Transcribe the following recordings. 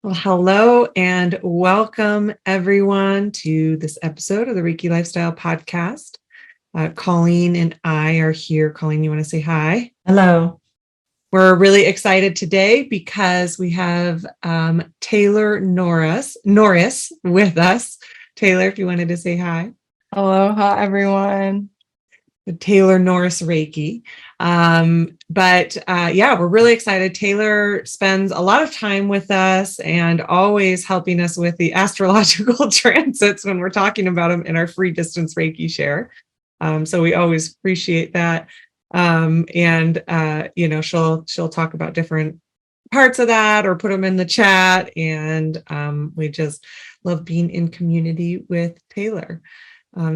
Well, hello and welcome everyone to this episode of the Reiki Lifestyle Podcast. Colleen and I are here. Colleen, you want to say hi? Hello. We're really excited today because we have Taylor Norris with us. Taylor, if you wanted to say hi. Aloha, everyone. Taylor Norris Reiki. We're really excited. Taylor spends a lot of time with us and always helping us with the astrological transits when we're talking about them in our free distance Reiki share. So we always appreciate that. She'll talk about different parts of that or put them in the chat. And we just love being in community with Taylor.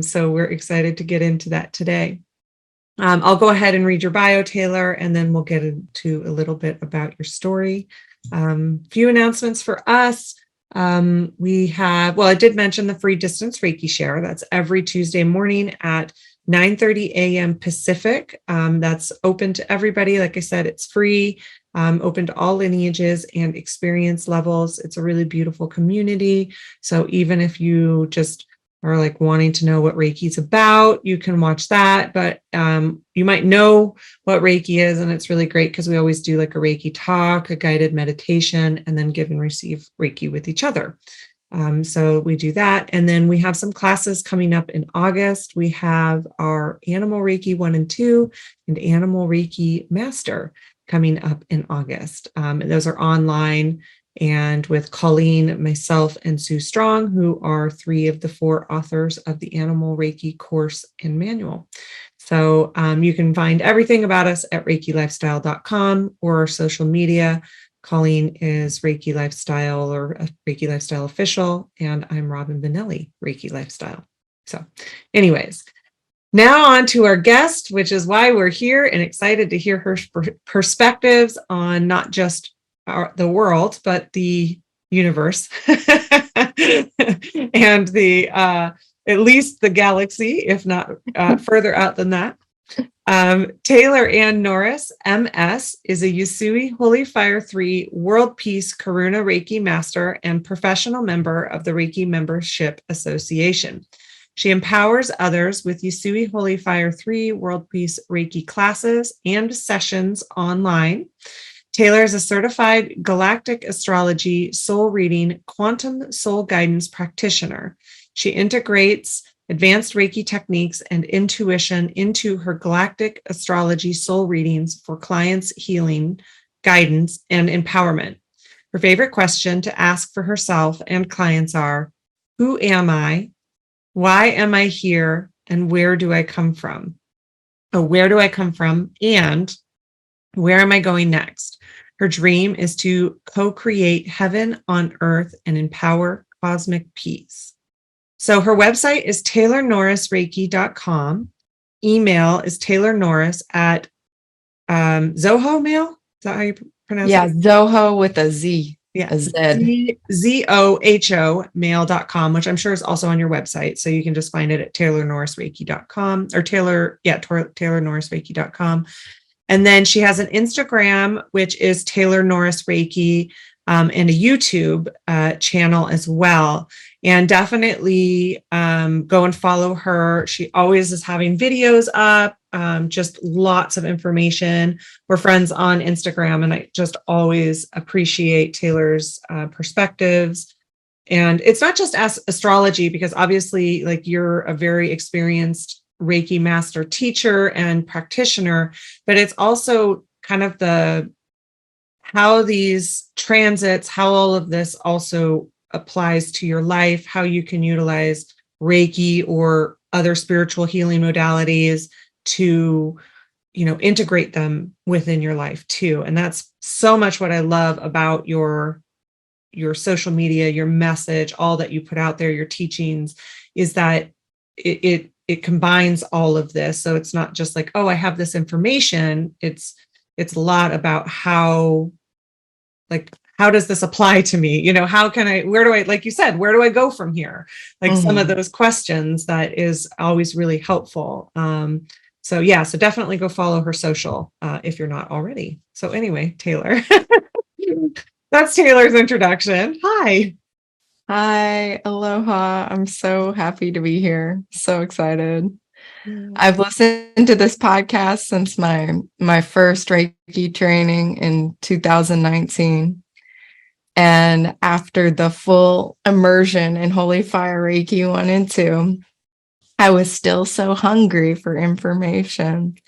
So we're excited to get into that today. I'll go ahead and read your bio, Taylor, and then we'll get into a little bit about your story. Few announcements for us. I did mention the free distance Reiki share. That's every Tuesday morning at 9:30 a.m. Pacific. That's open to everybody. Like I said, it's free, open to all lineages and experience levels. It's a really beautiful community. So even if you just are like wanting to know what Reiki is about, you can watch that. But you might know what Reiki is, and it's really great because we always do like a Reiki talk, a guided meditation, and then give and receive Reiki with each other. So we do that. And then we have some classes coming up in August. We have our Animal Reiki 1 and 2 and Animal Reiki Master coming up in August. Those are online and with Colleen, myself, and Sue Strong, who are 3 of the 4 authors of the Animal Reiki course and manual. So you can find everything about us at reikilifestyle.com or our social media. Colleen is Reiki Lifestyle or Reiki Lifestyle Official, and I'm Robyn Benelli, Reiki Lifestyle. So anyways, now on to our guest, which is why we're here and excited to hear her perspectives on not just the world, but the universe and the at least the galaxy, if not further out than that. Taylor Ann Norris, MS, is a Yusui Holy Fire 3 World Peace Karuna Reiki Master and professional member of the Reiki Membership Association. She empowers others with Yusui Holy Fire 3 World Peace Reiki classes and sessions online. Taylor is a certified Galactic Astrology soul reading quantum soul guidance practitioner. She integrates advanced Reiki techniques and intuition into her Galactic Astrology soul readings for clients' healing, guidance, and empowerment. Her favorite question to ask for herself and clients are, who am I? Why am I here? And where do I come from? Where do I come from? And where am I going next? Her dream is to co-create heaven on earth and empower cosmic peace. So her website is taylornorrisreiki.com. Email is taylornorris at Zoho Mail. Is that how you pronounce it? Yeah, Zoho with a Z. Yeah, a Z. ZOHO mail.com, which I'm sure is also on your website. So you can just find it at taylornorrisreiki.com or taylornorrisreiki.com. And then she has an Instagram, which is Taylor Norris Reiki, and a YouTube channel as well. And definitely go and follow her. She always is having videos up, just lots of information. We're friends on Instagram, and I just always appreciate Taylor's perspectives. And it's not just astrology, because obviously, like, you're a very experienced Reiki master teacher and practitioner, but it's also kind of how these transits, how all of this also applies to your life, how you can utilize Reiki or other spiritual healing modalities to, integrate them within your life too. And that's so much what I love about your social media, your message, all that you put out there, your teachings, is that it combines all of this. So it's not just like, oh, I have this information. It's a lot about how does this apply to me? Like you said, where do I go from here? Like some of those questions, that is always really helpful. So definitely go follow her social if you're not already. So anyway, Taylor. that's Taylor's introduction. Hi. Hi, aloha. I'm so happy to be here. So excited. I've listened to this podcast since my first Reiki training in 2019. And after the full immersion in Holy Fire Reiki 1 and 2, I was still so hungry for information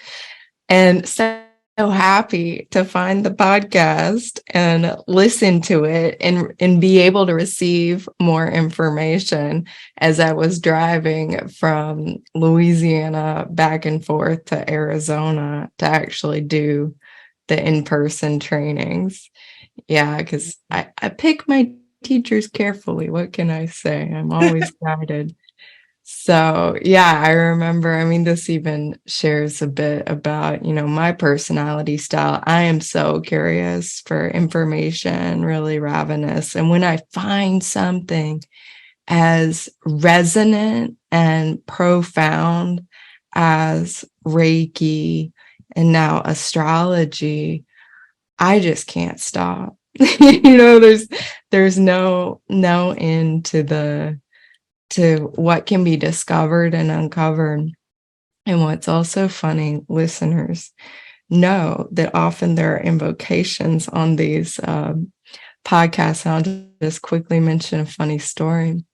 and so happy to find the podcast and listen to it and be able to receive more information as I was driving from Louisiana back and forth to Arizona to actually do the in-person trainings. Yeah, because I pick my teachers carefully. What can I say? I'm always guided. So, yeah, I remember, I mean, this even shares a bit about, my personality style. I am so curious for information, really ravenous. And when I find something as resonant and profound as Reiki and now astrology, I just can't stop. There's no end to what can be discovered and uncovered. And what's also funny, listeners know that often there are invocations on these podcasts. I'll just quickly mention a funny story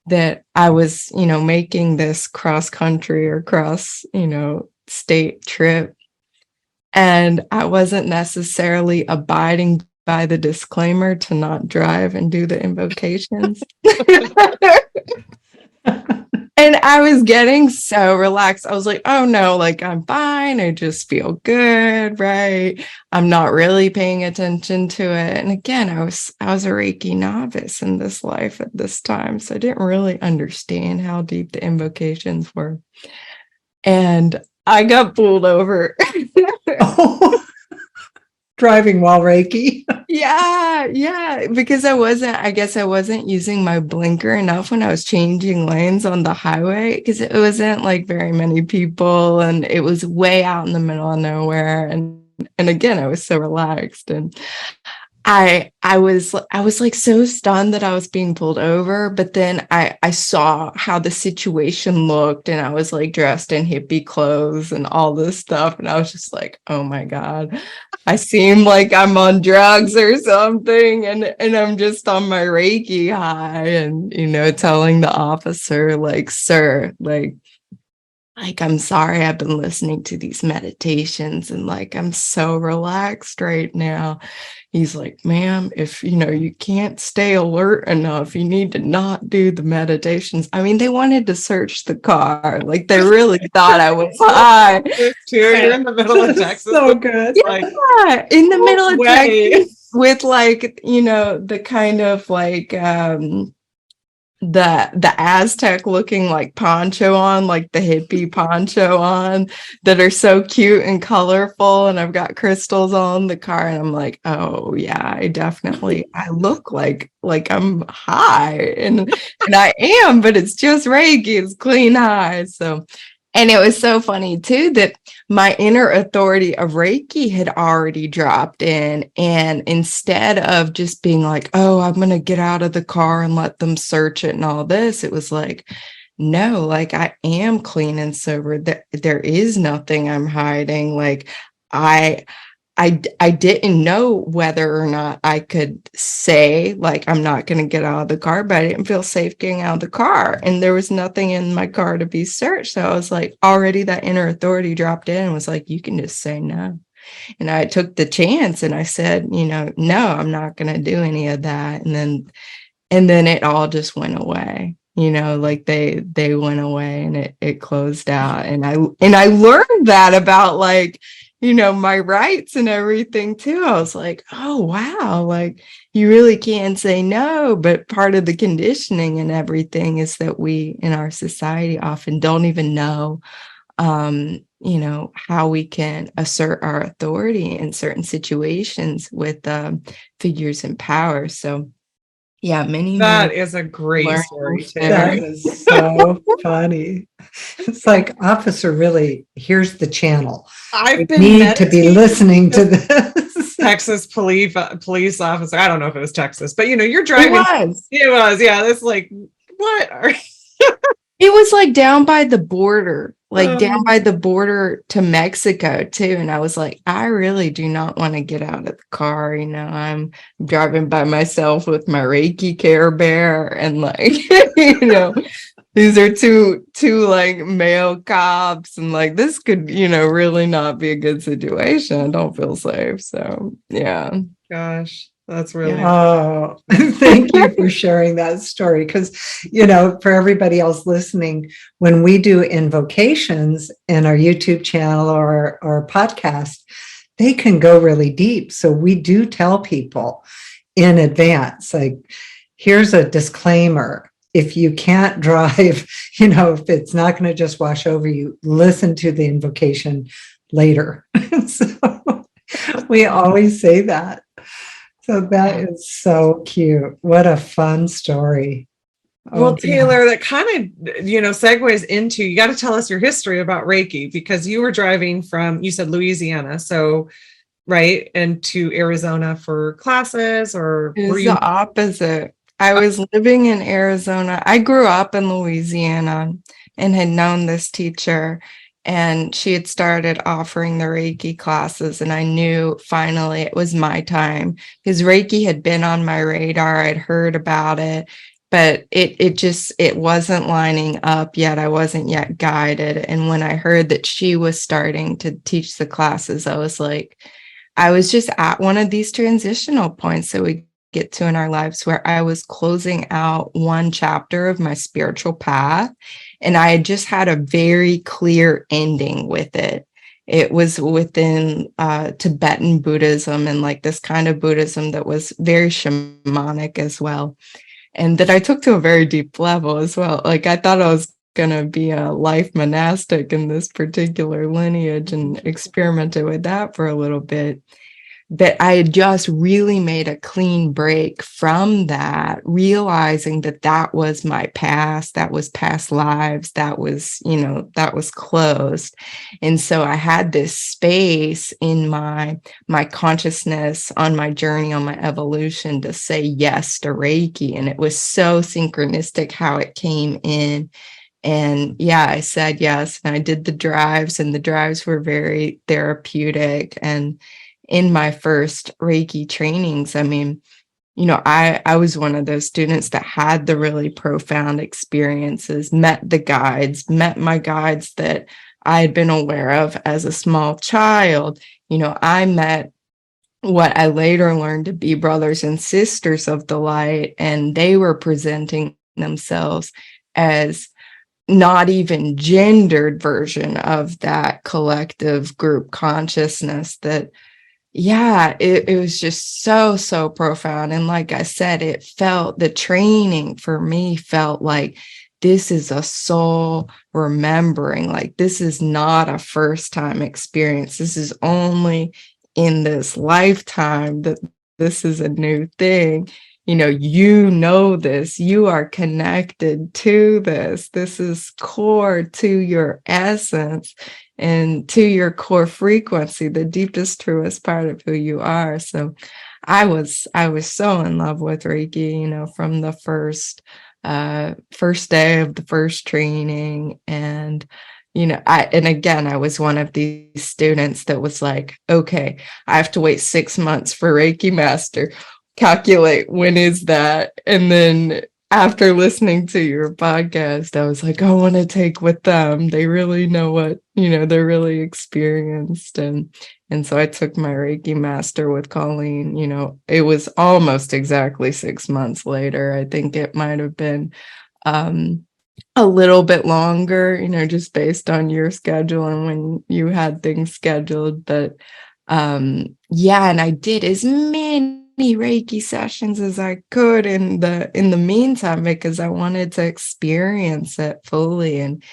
that I was, making this cross country or cross, state trip. And I wasn't necessarily abiding by the disclaimer to not drive and do the invocations. And I was getting so relaxed. I was like, oh no, like I'm fine. I just feel good, right? I'm not really paying attention to it. And again, I was a Reiki novice in this life at this time. So I didn't really understand how deep the invocations were. And I got pulled over. Driving while Reiki. Yeah, because I guess I wasn't using my blinker enough when I was changing lanes on the highway, because it wasn't like very many people and it was way out in the middle of nowhere. And again, I was so relaxed, and I was like so stunned that I was being pulled over, but then I saw how the situation looked, and I was like dressed in hippie clothes and all this stuff, and I was just like, oh my God, I seem like I'm on drugs or something, and I'm just on my Reiki high, and telling the officer, like, sir, like I'm sorry, I've been listening to these meditations and like I'm so relaxed right now. He's like, ma'am, if you can't stay alert enough, you need to not do the meditations. I mean, they wanted to search the car. Like they really thought I was high. You're in the middle of Texas. So good. Yeah, in the middle of Texas with like, the kind of like the Aztec looking like poncho on, like the hippie poncho on, that are so cute and colorful, and I've got crystals on the car, and I'm like, oh yeah, I look like I'm high, and I am, but it's just Reiki, it's clean high. So, and it was so funny too that my inner authority of Reiki had already dropped in. And instead of just being like, oh, I'm going to get out of the car and let them search it and all this, it was like, no, like I am clean and sober. There is nothing I'm hiding. Like I didn't know whether or not I could say, like, I'm not going to get out of the car, but I didn't feel safe getting out of the car. And there was nothing in my car to be searched. So I was like, already that inner authority dropped in and was like, you can just say no. And I took the chance and I said, no, I'm not going to do any of that. And then it all just went away. Like they went away and it closed out. And I learned that about like, my rights and everything too. I was like, oh, wow. Like you really can't say no. But part of the conditioning and everything is that we in our society often don't even know, how we can assert our authority in certain situations with figures in power. So yeah, that is a great story, That Taylor. is so funny. It's like, officer, really, here's the channel. I've You been need to be meditating. listening to this. Texas police officer. I don't know if it was Texas, but you're It driving. was. It was, yeah. That's like, what are It was like down by the border, like down um, by the border to Mexico too. And I was like, I really do not want to get out of the car. I'm driving by myself with my Reiki Care Bear and like, these are two like male cops and like this could, really not be a good situation. I don't feel safe. So yeah. gosh, that's really Yeah. Oh, thank you for sharing that story. Because, for everybody else listening, when we do invocations in our YouTube channel or podcast, they can go really deep. So we do tell people in advance, like, here's a disclaimer. If you can't drive, if it's not going to just wash over you, listen to the invocation later. So we always say that. So that is so cute. What a fun story. well, Oh, Taylor, that kind of, segues into, you got to tell us your history about Reiki, because you were driving from, you said Louisiana. So, right. And to Arizona for classes, or It were was you? the opposite. I was living in Arizona. I grew up in Louisiana and had known this teacher, and she had started offering the Reiki classes. And I knew finally it was my time because Reiki had been on my radar. I'd heard about it, but it wasn't lining up yet. I wasn't yet guided. And when I heard that she was starting to teach the classes, I was just at one of these transitional points that we get to in our lives where I was closing out one chapter of my spiritual path, and I had just had a very clear ending with it. It was within Tibetan Buddhism, and like this kind of Buddhism that was very shamanic as well, and that I took to a very deep level as well. Like I thought I was going to be a life monastic in this particular lineage and experimented with that for a little bit. That I had just really made a clean break from that, realizing that that was my past, that was past lives, that was closed. And so I had this space in my consciousness on my journey, on my evolution, to say yes to Reiki. And it was so synchronistic how it came in. And yeah, I said yes. And I did the drives, and the drives were very therapeutic. And in my first Reiki trainings, I mean, I was one of those students that had the really profound experiences, met my guides that I had been aware of as a small child. I met what I later learned to be brothers and sisters of the light, and they were presenting themselves as not even gendered version of that collective group consciousness that, yeah, it was just so profound. And like I said, the training for me felt like this is a soul remembering, like this is not a first time experience. This is only in this lifetime that this is a new thing. This, you are connected to this. This is core to your essence and to your core frequency, the deepest, truest part of who you are. So I was so in love with Reiki, from the first day of the first training. And I was one of these students that was like, okay, I have to wait 6 months for Reiki master. Calculate when is that? And then after listening to your podcast, I was like, I want to take with them. They really know what, they're really experienced. And so I took my Reiki master with Colleen. It was almost exactly 6 months later. I think it might have been a little bit longer, just based on your schedule and when you had things scheduled. But yeah, and I did as many Reiki sessions as I could in the meantime, because I wanted to experience it fully. And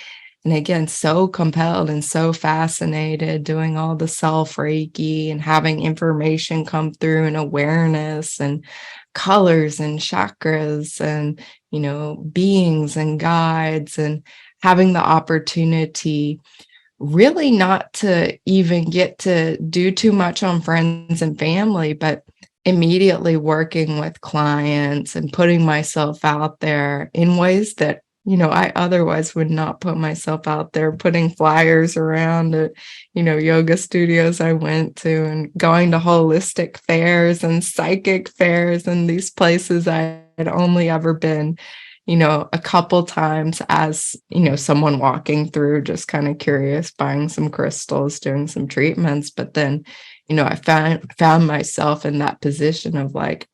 again, so compelled and so fascinated doing all the self Reiki and having information come through and awareness and colors and chakras and, beings and guides, and having the opportunity really not to even get to do too much on friends and family, but immediately working with clients and putting myself out there in ways that, I otherwise would not put myself out there, putting flyers around at, yoga studios I went to, and going to holistic fairs and psychic fairs and these places I had only ever been, a couple times as, someone walking through, just kind of curious, buying some crystals, doing some treatments. But then, I found myself in that position of like,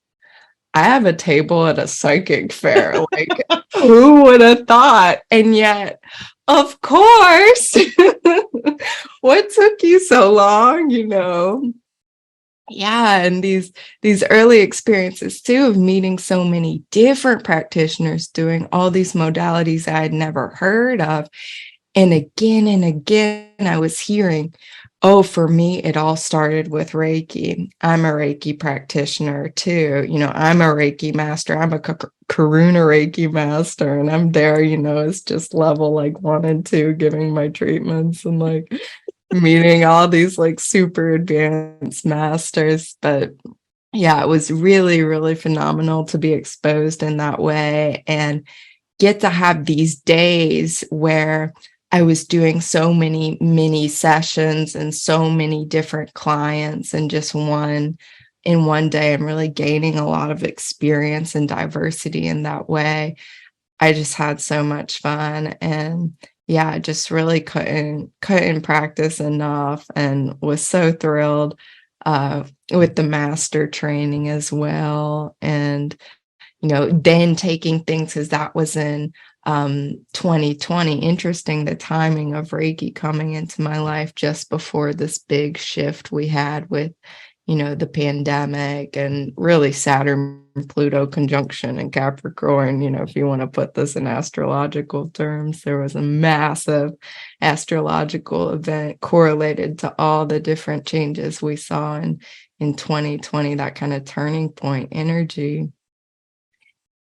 I have a table at a psychic fair. Like, who would have thought? And yet, of course, what took you so long, Yeah, and these early experiences too of meeting so many different practitioners doing all these modalities I had never heard of. And again, I was hearing, oh, for me, it all started with Reiki. I'm a Reiki practitioner too. I'm a Reiki master. I'm a Karuna Reiki master. And I'm there, it's just level like 1 and 2, giving my treatments and like meeting all these like super advanced masters. But yeah, it was really, really phenomenal to be exposed in that way and get to have these days where I was doing so many mini sessions and so many different clients and just one day, and really gaining a lot of experience and diversity in that way. I just had so much fun, and yeah, I just really couldn't practice enough, and was so thrilled with the master training as well. And then taking things, because that was in 2020. Interesting, the timing of Reiki coming into my life just before this big shift we had with, the pandemic, and really Saturn Pluto conjunction in Capricorn. If you want to put this in astrological terms, there was a massive astrological event correlated to all the different changes we saw in 2020, that kind of turning point energy.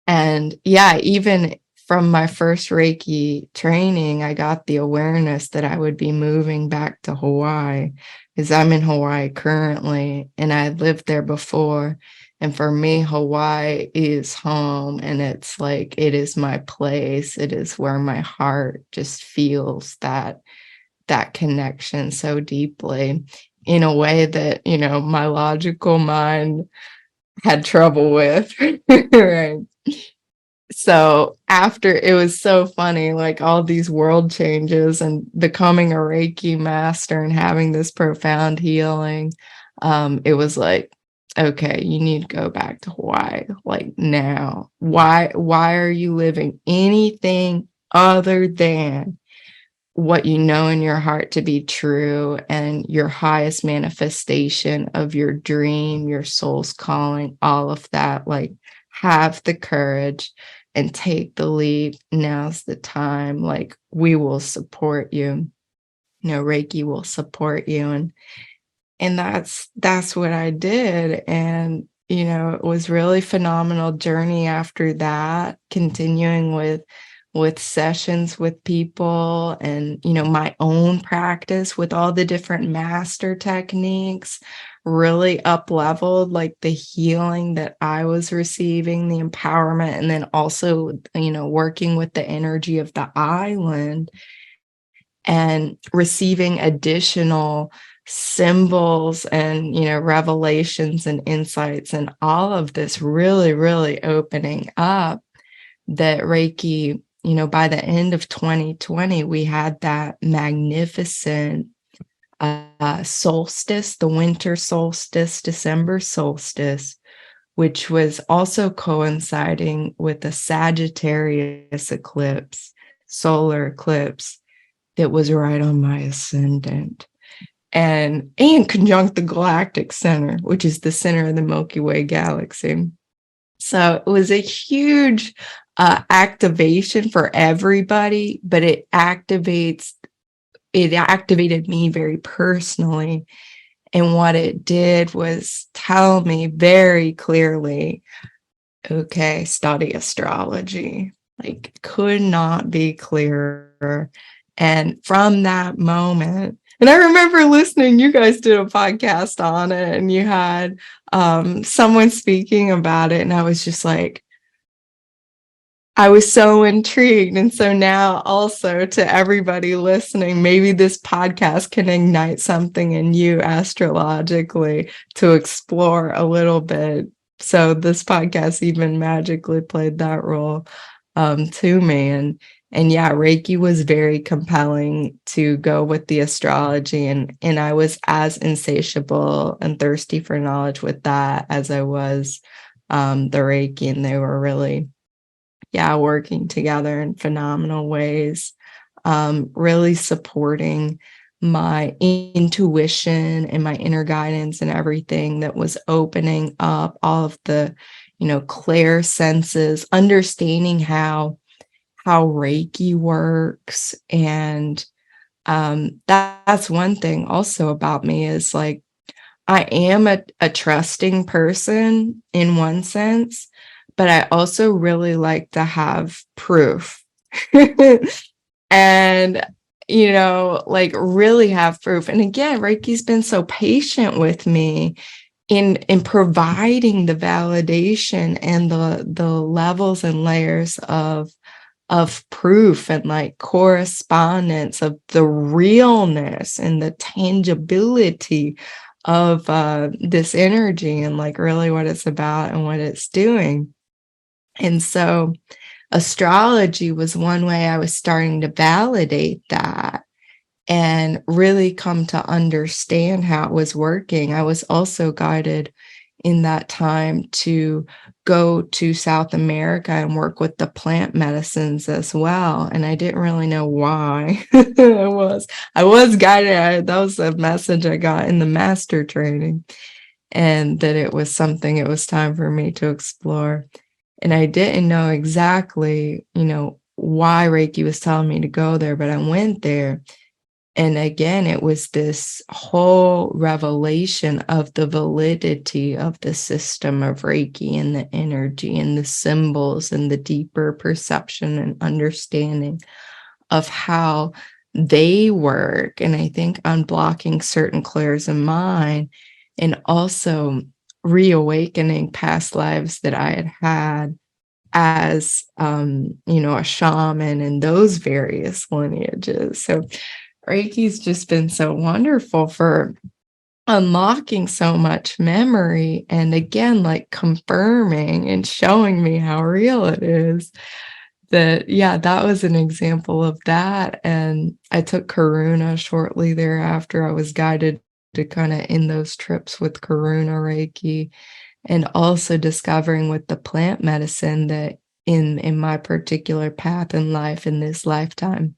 And yeah, even from my first Reiki training, I got the awareness that I would be moving back to Hawaii, because I'm in Hawaii currently and I had lived there before. And for me, Hawaii is home, and it's like, it is my place. It is where my heart just feels that connection so deeply, in a way that, my logical mind had trouble with. Right. So after, it was so funny, like all these world changes and becoming a Reiki master and having this profound healing, it was like, okay, you need to go back to Hawaii, like now. Why are you living anything other than what you know in your heart to be true, and your highest manifestation of your dream, your soul's calling, all of that? Like, have the courage and take the leap. Now's the time. Like, we will support you. Reiki will support you. And that's what I did. And, it was really phenomenal journey after that, continuing with sessions with people, and, my own practice with all the different master techniques really up-leveled like the healing that I was receiving, the empowerment, and then also, working with the energy of the island and receiving additional symbols and, revelations and insights, and all of this really, really opening up that Reiki, by the end of 2020, we had that magnificent solstice, the winter solstice, December solstice, which was also coinciding with a Sagittarius eclipse, solar eclipse, that was right on my ascendant, and conjunct the galactic center, which is the center of the Milky Way galaxy. So it was a huge activation for everybody, but it activated me very personally. And what it did was tell me very clearly, okay, study astrology. Like, could not be clearer. And from that moment, and I remember listening, you guys did a podcast on it and you had someone speaking about it. And I was just like, I was so intrigued. And so now also to everybody listening, maybe this podcast can ignite something in you astrologically to explore a little bit. So this podcast even magically played that role to me. And yeah, Reiki was very compelling to go with the astrology. And I was as insatiable and thirsty for knowledge with that as I was the Reiki. And they were really, working together in phenomenal ways, really supporting my intuition and my inner guidance and everything that was opening up all of the, clair senses, understanding how Reiki works. And that's one thing also about me is like, I am a trusting person in one sense, but I also really like to have proof. And, like really have proof. And again, Reiki's been so patient with me in providing the validation and the levels and layers of proof and like correspondence of the realness and the tangibility of this energy and like really what it's about and what it's doing. And so astrology was one way I was starting to validate that and really come to understand how it was working. I was also guided in that time to go to South America and work with the plant medicines as well. And I didn't really know why. I was guided. That was a message I got in the master training, and that it was something it was time for me to explore. And I didn't know exactly, why Reiki was telling me to go there, but I went there. And again, it was this whole revelation of the validity of the system of Reiki and the energy and the symbols and the deeper perception and understanding of how they work. And I think unblocking certain clairs of mind and also reawakening past lives that I had as, a shaman and those various lineages. So Reiki's just been so wonderful for unlocking so much memory and again, like confirming and showing me how real it is. That was an example of that. And I took Karuna shortly thereafter. I was guided to kind of in those trips with Karuna Reiki, and also discovering with the plant medicine that in my particular path in life in this lifetime,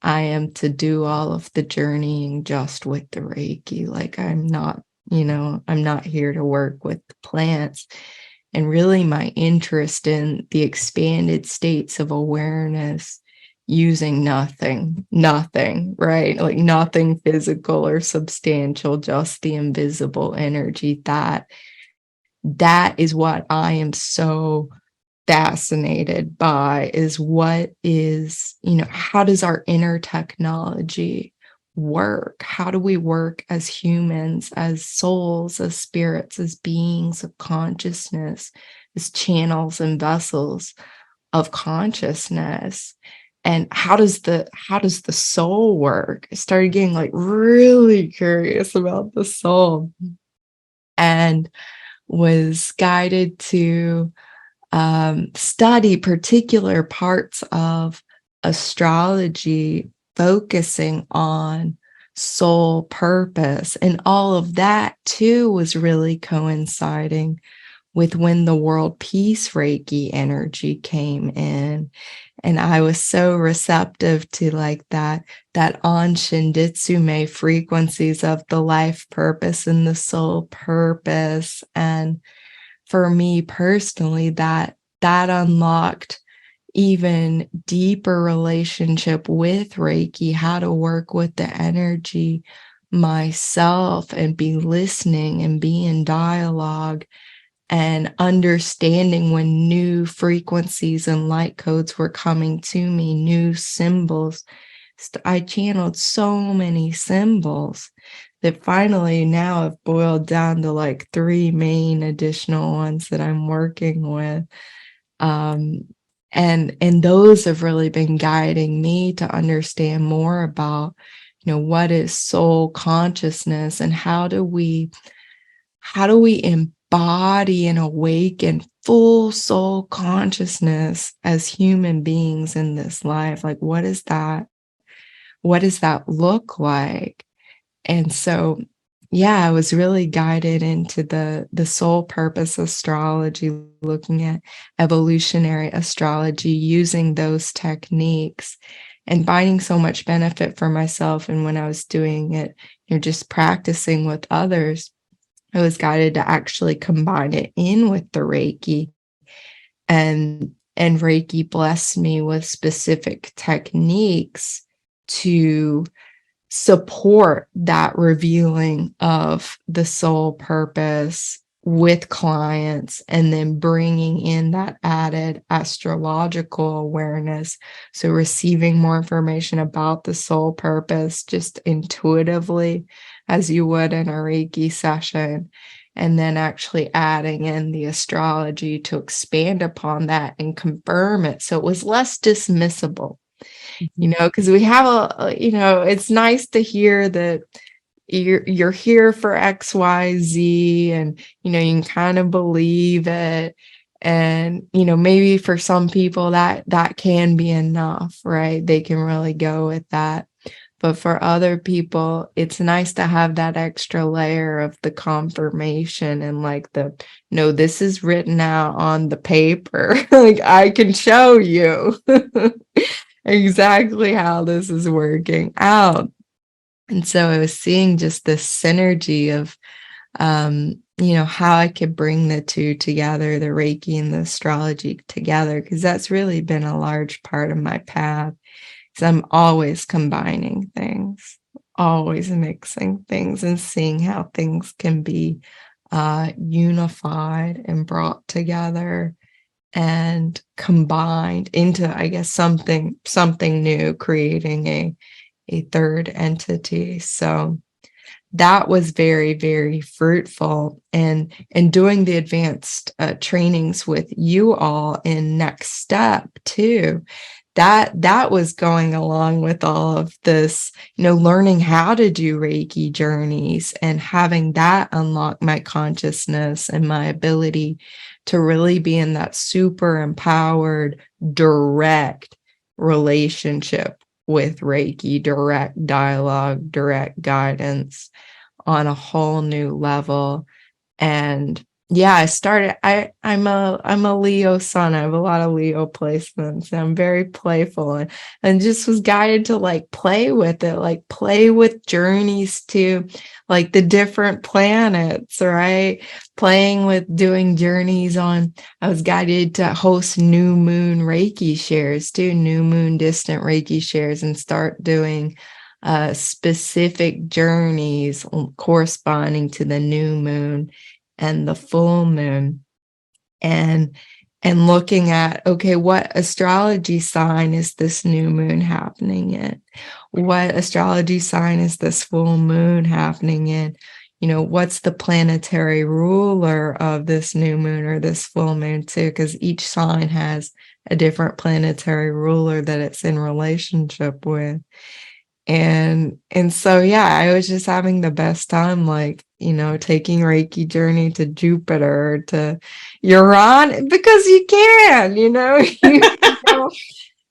I am to do all of the journeying just with the Reiki. Like I'm not here to work with the plants. And really my interest in the expanded states of awareness using nothing, right? Like nothing physical or substantial, just the invisible energy. That is what I am so fascinated by, is what is, how does our inner technology work? How do we work as humans, as souls, as spirits, as beings of consciousness, as channels and vessels of consciousness? And how does the soul work? I started getting like really curious about the soul, and was guided to study particular parts of astrology focusing on soul purpose. And all of that too was really coinciding with when the world peace Reiki energy came in. And I was so receptive to like that on Shinditsume frequencies of the life purpose and the soul purpose. And for me personally, that unlocked even deeper relationship with Reiki, how to work with the energy myself and be listening and be in dialogue and understanding when new frequencies and light codes were coming to me, new symbols, I channeled so many symbols that finally now I've boiled down to like 3 main additional ones that I'm working with. And those have really been guiding me to understand more about, what is soul consciousness, and how do we embody and awaken full soul consciousness as human beings in this life? Like, what does that look like? And so, yeah, I was really guided into the soul purpose astrology, looking at evolutionary astrology, using those techniques and finding so much benefit for myself. And when I was doing it, just practicing with others, I was guided to actually combine it in with the Reiki, and Reiki blessed me with specific techniques to support that revealing of the soul purpose with clients, and then bringing in that added astrological awareness. So receiving more information about the soul purpose just intuitively, as you would in a Reiki session, and then actually adding in the astrology to expand upon that and confirm it. So it was less dismissible, because we have it's nice to hear that you're here for XYZ, and you can kind of believe it. And maybe for some people that can be enough, right? They can really go with that. But for other people, it's nice to have that extra layer of the confirmation, and like no, this is written out on the paper. Like, I can show you exactly how this is working out. And so I was seeing just this synergy of, how I could bring the two together, the Reiki and the astrology together, because that's really been a large part of my path. Because I'm always combining things, always mixing things, and seeing how things can be unified and brought together and combined into, I guess, something new, creating a third entity. So that was very, very fruitful. And doing the advanced trainings with you all in Next Step too, that was going along with all of this, learning how to do Reiki journeys, and having that unlock my consciousness and my ability to really be in that super empowered, direct relationship with Reiki, direct dialogue, direct guidance on a whole new level. And yeah, I'm a Leo sun. I have a lot of Leo placements. I'm very playful, and just was guided to like play with it, like play with journeys to like the different planets, right? Playing with doing journeys I was guided to host new moon Reiki shares too, new moon distant Reiki shares, and start doing specific journeys corresponding to the new moon and the full moon, and looking at, okay, what astrology sign is this new moon happening in? What astrology sign is this full moon happening in? What's the planetary ruler of this new moon or this full moon too? Because each sign has a different planetary ruler that it's in relationship with. And so, yeah, I was just having the best time, like, taking Reiki journey to Jupiter, to Uranus, because you can,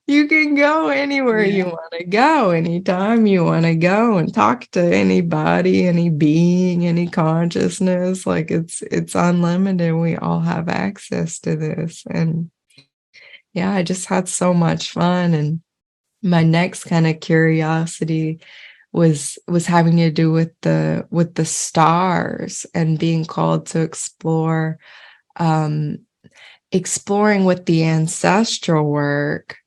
you can go anywhere you want to go, anytime you want to go, and talk to anybody, any being, any consciousness. Like, it's unlimited. We all have access to this. And yeah, I just had so much fun. And my next kind of curiosity was having to do with the stars, and being called to exploring with the ancestral work,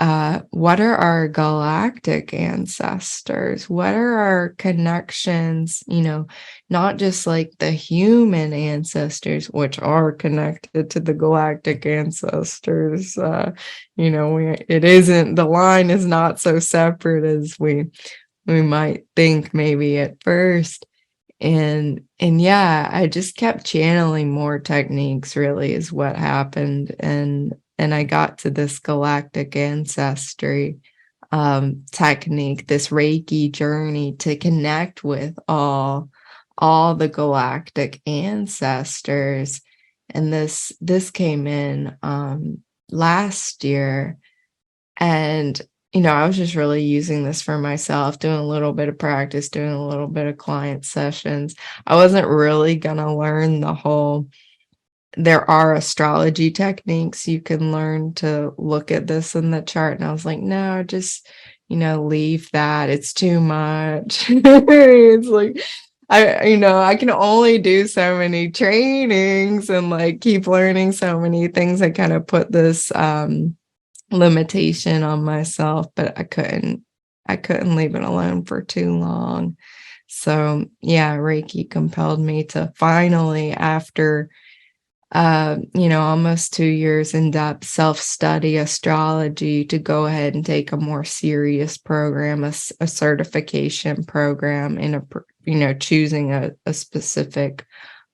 what are our galactic ancestors? What are our connections, not just like the human ancestors, which are connected to the galactic ancestors. It isn't, the line is not so separate as we might think maybe at first. And yeah, I just kept channeling more techniques, really, is what happened. And I got to this galactic ancestry technique, this Reiki journey to connect with all the galactic ancestors. And this came in last year. And I was just really using this for myself, doing a little bit of practice, doing a little bit of client sessions. I wasn't really gonna learn the whole. There are astrology techniques you can learn to look at this in the chart. And I was like, no, just, leave that. It's too much. It's like, I can only do so many trainings and like keep learning so many things. I kind of put this limitation on myself, but I couldn't leave it alone for too long. So yeah, Reiki compelled me to finally, after almost 2 years in depth self-study astrology, to go ahead and take a more serious program, a certification program in choosing a specific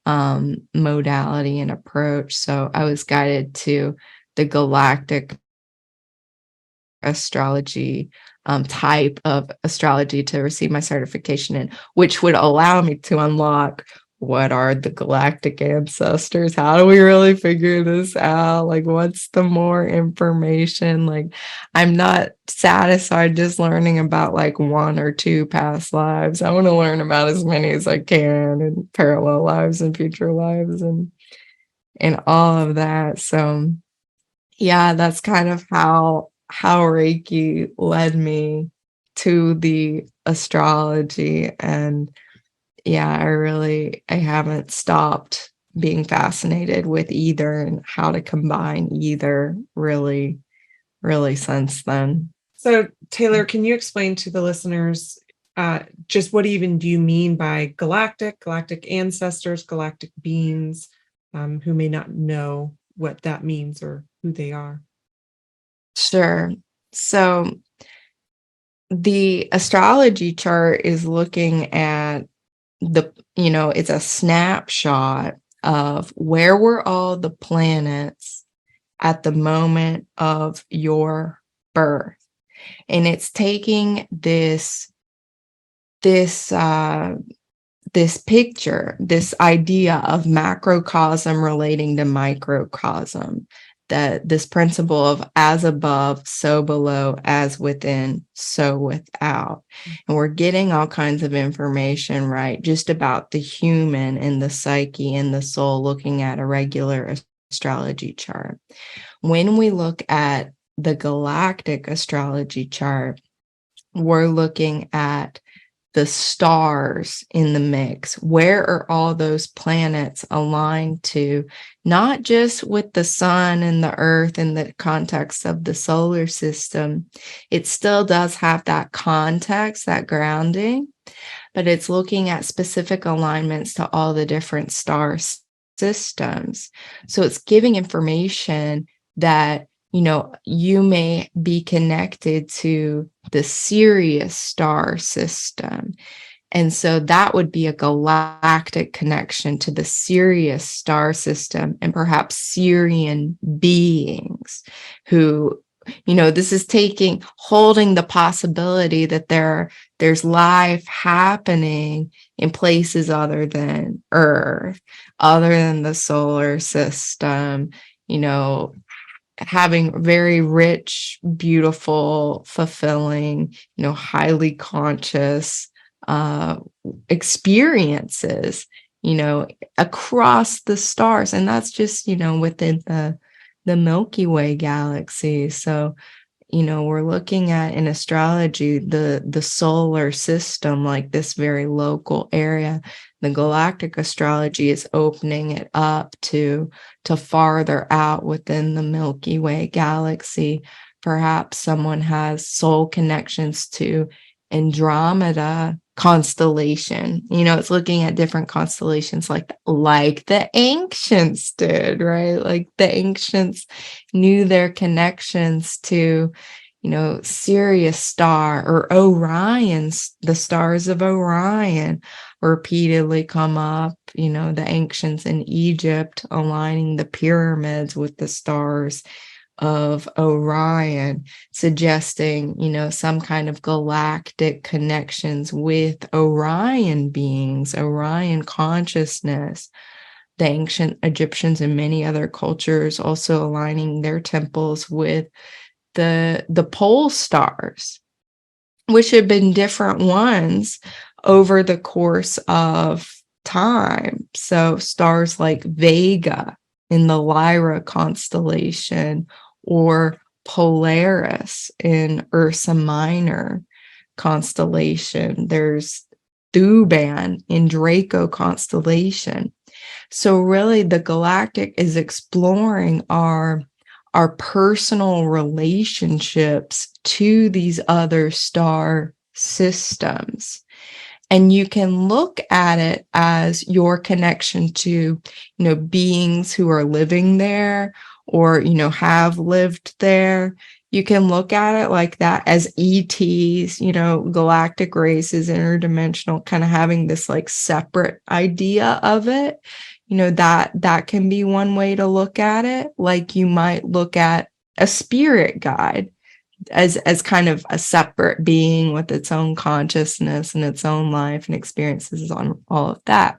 modality and approach. So I was guided to the Galactic Astrology type of astrology to receive my certification in, which would allow me to unlock what are the galactic ancestors? How do we really figure this out? Like, what's the more information? Like, I'm not satisfied just learning about like 1 or 2 past lives. I want to learn about as many as I can, and parallel lives and future lives and all of that. So yeah, that's kind of how Reiki led me to the astrology. And yeah, I haven't stopped being fascinated with either and how to combine either really, really since then. So Taylor, can you explain to the listeners just what even do you mean by galactic ancestors, galactic beings, who may not know what that means or who they are? Sure. So the astrology chart is looking at it's a snapshot of where were all the planets at the moment of your birth. And it's taking this picture, this idea of macrocosm relating to microcosm, that this principle of as above, so below, as within, so without. And we're getting all kinds of information, right, just about the human and the psyche and the soul, looking at a regular astrology chart. When we look at the galactic astrology chart, we're looking at the stars in the mix. Where are all those planets aligned to, not just with the sun and the earth in the context of the solar system? It still does have that context, that grounding, but it's looking at specific alignments to all the different star systems. So it's giving information that you may be connected to the Sirius star system. And so that would be a galactic connection to the Sirius star system, and perhaps Sirian beings who, this is holding the possibility that there's life happening in places other than Earth, other than the solar system, having very rich, beautiful, fulfilling, highly conscious experiences, across the stars. And that's just, within the Milky Way galaxy. So, we're looking at in astrology, the solar system, like this very local area. The galactic astrology is opening it up to farther out within the Milky Way galaxy, perhaps someone has soul connections to Andromeda constellation. It's looking at different constellations like the ancients did, right? Like the ancients knew their connections to, Sirius star or Orion's, the stars of Orion repeatedly come up, the ancients in Egypt aligning the pyramids with the stars of Orion, suggesting, some kind of galactic connections with Orion beings, Orion consciousness. The ancient Egyptians and many other cultures also aligning their temples with the pole stars, which have been different ones over the course of time. So stars like Vega in the Lyra constellation, or Polaris in Ursa Minor constellation. There's Thuban in Draco constellation. So really the galactic is exploring our personal relationships to these other star systems. And you can look at it as your connection to, beings who are living there or, have lived there. You can look at it like that as ETs, galactic races, interdimensional, kind of having this like separate idea of it. That can be one way to look at it. Like you might look at a spirit guide as kind of a separate being with its own consciousness and its own life and experiences on all of that.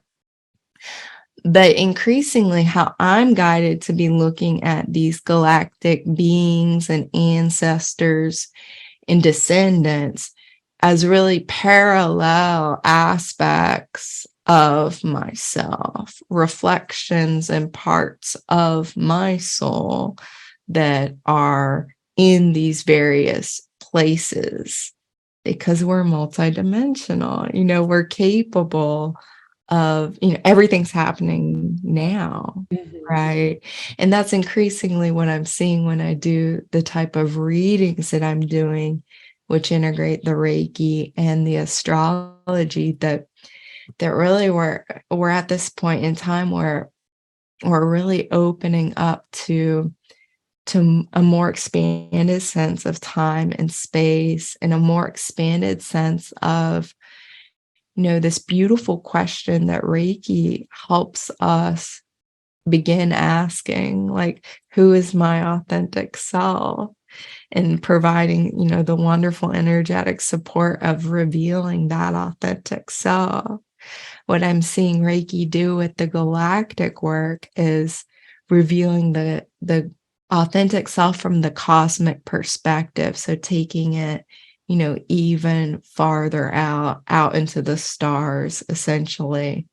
But increasingly, how I'm guided to be looking at these galactic beings and ancestors and descendants as really parallel aspects of myself, reflections and parts of my soul that are in these various places, because we're multidimensional. We're capable of, everything's happening now, right? And that's increasingly what I'm seeing when I do the type of readings that I'm doing, which integrate the Reiki and the astrology, that really we're at this point in time where we're really opening up to a more expanded sense of time and space, and a more expanded sense of, this beautiful question that Reiki helps us begin asking, like, who is my authentic self? And providing, the wonderful energetic support of revealing that authentic self. What I'm seeing Reiki do with the galactic work is revealing the authentic self from the cosmic perspective. So taking it, even farther out into the stars, essentially.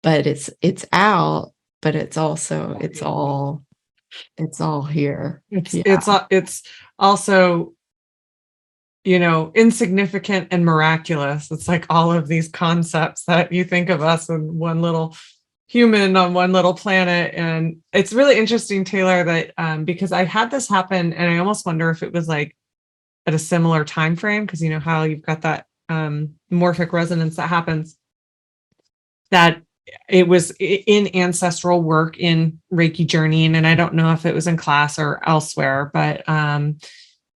But it's out, but it's also, it's all here. It's also, insignificant and miraculous. It's like all of these concepts that you think of us in one little human on one little planet. And it's really interesting, Taylor, that because I had this happen, and I almost wonder if it was like at a similar time frame, because how you've got that morphic resonance that happens, that it was in ancestral work in Reiki journeying, and I don't know if it was in class or elsewhere, but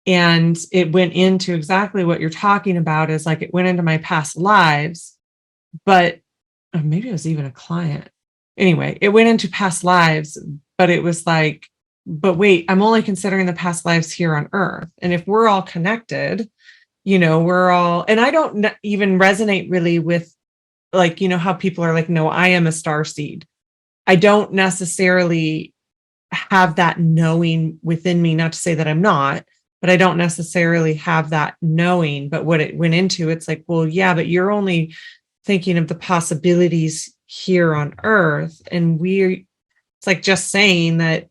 and it went into exactly what you're talking about, is like it went into my past lives, but maybe it was even a client. Anyway, it went into past lives, but it was like, but wait, I'm only considering the past lives here on Earth. And if we're all connected, we're all, and I don't even resonate really with, like, how people are like, no, I am a starseed. I don't necessarily have that knowing within me, not to say that I'm not, but I don't necessarily have that knowing. But what it went into, it's like, well, yeah, but you're only thinking of the possibilities here on Earth. And it's like just saying that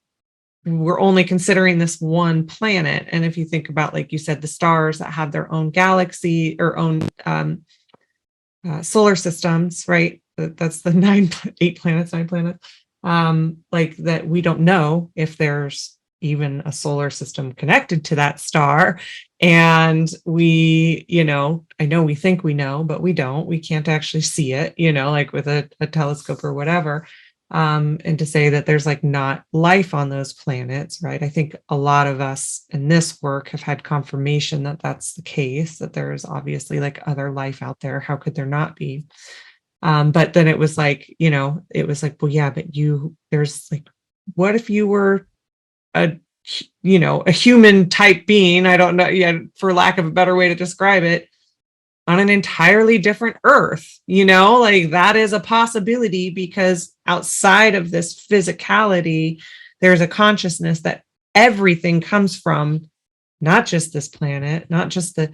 we're only considering this one planet. And if you think about, like you said, the stars that have their own galaxy or own solar systems, right? That's the 9 planets. Like that, we don't know if there's, even a solar system connected to that star. And we, I know we think we know, but we don't. We can't actually see it, like with a telescope or whatever. And to say that there's like not life on those planets, right? I think a lot of us in this work have had confirmation that that's the case, that there's obviously like other life out there. How could there not be? But then it was like, well, yeah, but there's like, what if you were a human type being? I don't know, for lack of a better way to describe it, on an entirely different earth, like that is a possibility, because outside of this physicality, there's a consciousness that everything comes from, not just this planet, not just the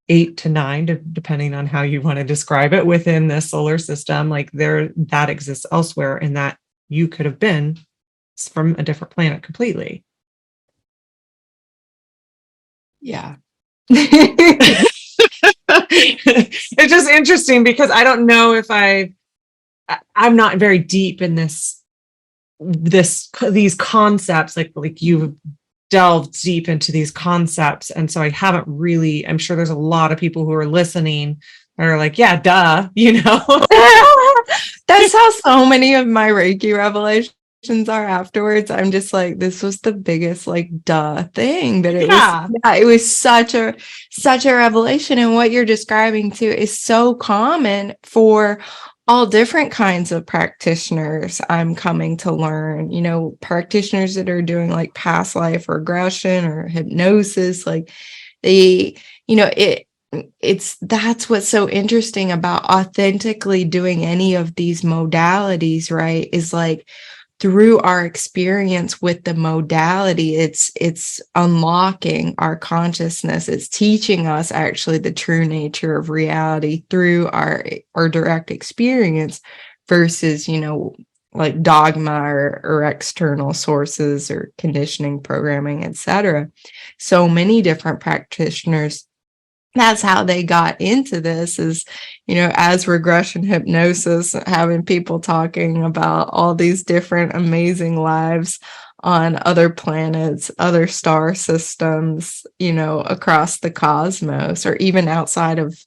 8 to 9, depending on how you want to describe it within the solar system, like that exists elsewhere, and that you could have been from a different planet completely. Yeah. It's just interesting because I don't know if I'm not very deep in these concepts, like you've delved deep into these concepts. And so I haven't really, I'm sure there's a lot of people who are listening that are like, yeah, duh, That's how so many of my Reiki revelations are afterwards. I'm just like, this was the biggest like duh thing, but it was such a revelation. And what you're describing too is so common for all different kinds of practitioners. I'm coming to learn, practitioners that are doing like past life regression or hypnosis, like that's what's so interesting about authentically doing any of these modalities, right? Is like, through our experience with the modality, it's unlocking our consciousness. It's teaching us actually the true nature of reality through our direct experience versus, like dogma or external sources or conditioning, programming, etc. So many different practitioners, that's how they got into this, is, as regression hypnosis, having people talking about all these different amazing lives on other planets, other star systems, across the cosmos, or even outside of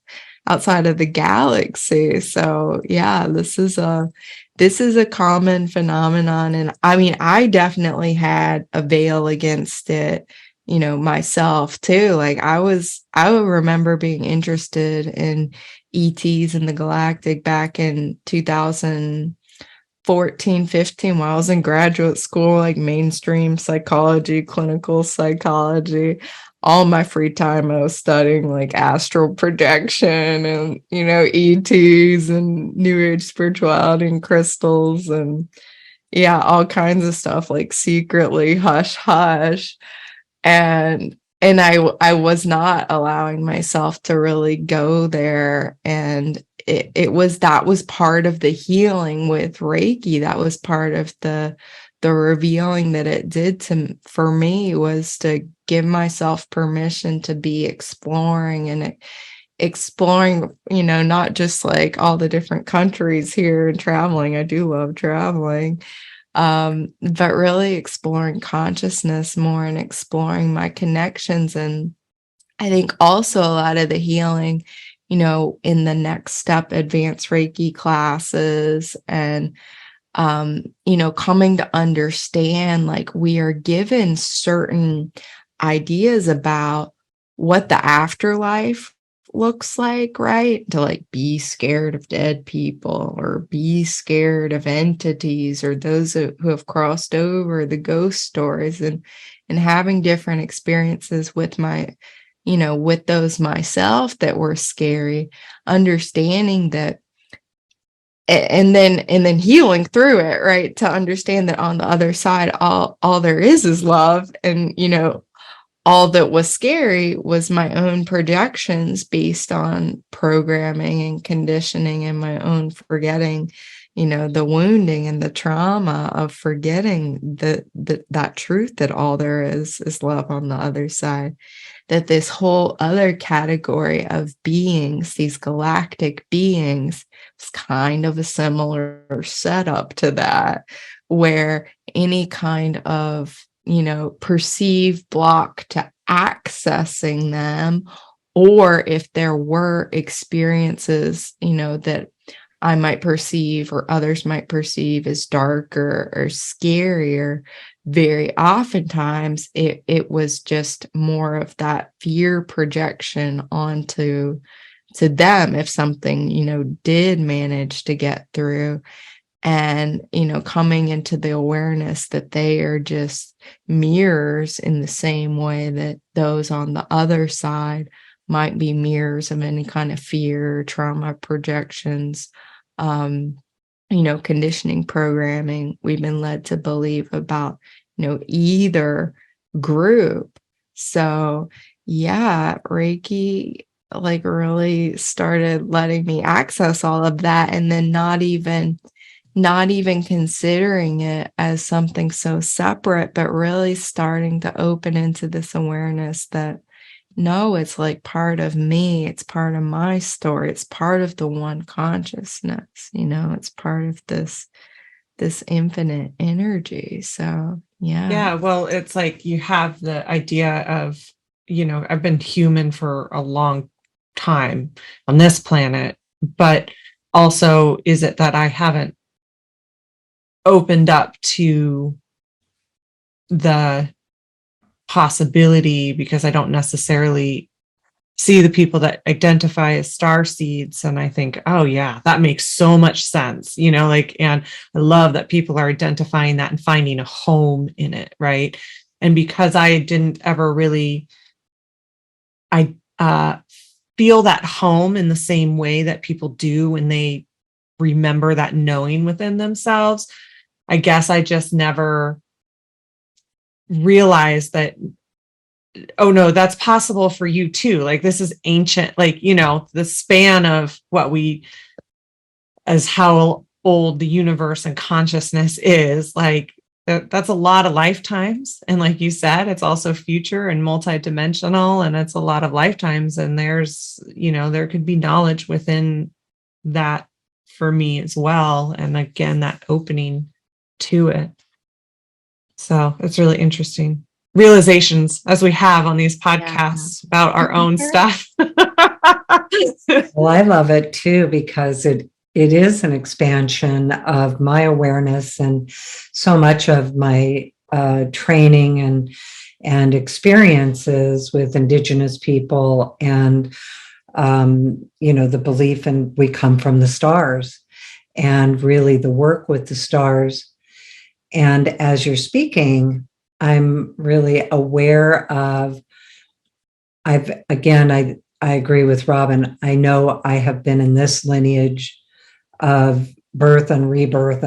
the galaxy. So yeah, this is a common phenomenon. And I mean, I definitely had a veil against it, myself too. Like I would remember being interested in ETs and the galactic back in 2014, 15, while I was in graduate school, like mainstream psychology, clinical psychology. All my free time I was studying like astral projection and, ETs and new age spirituality and crystals and all kinds of stuff, like secretly hush hush. And I was not allowing myself to really go there. And that was part of the healing with Reiki. That was part of the revealing that it did for me, was to give myself permission to be exploring, not just like all the different countries here and traveling. I do love traveling. But really exploring consciousness more and exploring my connections. And I think also a lot of the healing, in the next step, advanced Reiki classes, and, coming to understand, like, we are given certain ideas about what the afterlife looks like, right? To like be scared of dead people, or be scared of entities, or those who have crossed over, the ghost stories, and having different experiences with with those myself that were scary, understanding that, and then healing through it, right? To understand that on the other side, all there is love. And all that was scary was my own projections based on programming and conditioning, and my own forgetting, the wounding and the trauma of forgetting that truth, that all there is love on the other side. That this whole other category of beings, these galactic beings, is kind of a similar setup to that, where any kind of perceived block to accessing them, or if there were experiences, that I might perceive or others might perceive as darker or scarier, very oftentimes it was just more of that fear projection onto them if something, did manage to get through. And, coming into the awareness that they are just mirrors in the same way that those on the other side might be mirrors of any kind of fear, trauma projections, conditioning programming we've been led to believe about, either group. So yeah, Reiki like really started letting me access all of that, and then not even considering it as something so separate, but really starting to open into this awareness that no, it's like part of me. It's part of my story. It's part of the one consciousness, it's part of this infinite energy. So, yeah. Yeah. Well, it's like you have the idea of, I've been human for a long time on this planet, but also is it that I haven't opened up to the possibility because I don't necessarily see the people that identify as star seeds, and I think, oh yeah, that makes so much sense, and I love that people are identifying that and finding a home in it, right? And because I didn't ever really feel that home in the same way that people do when they remember that knowing within themselves, I guess I just never realized that, oh no, that's possible for you too. Like this is ancient, the span of as how old the universe and consciousness is, like that's a lot of lifetimes. And like you said, it's also future and multidimensional, and it's a lot of lifetimes. And there's, there could be knowledge within that for me as well. And again, that opening to it. So it's really interesting realizations as we have on these podcasts about our own stuff. Well, I love it too, because it is an expansion of my awareness, and so much of my training and experiences with Indigenous people, and the belief in we come from the stars, and really the work with the stars. And as you're speaking, I'm really aware of, I agree with Robyn. I know I have been in this lineage of birth and rebirth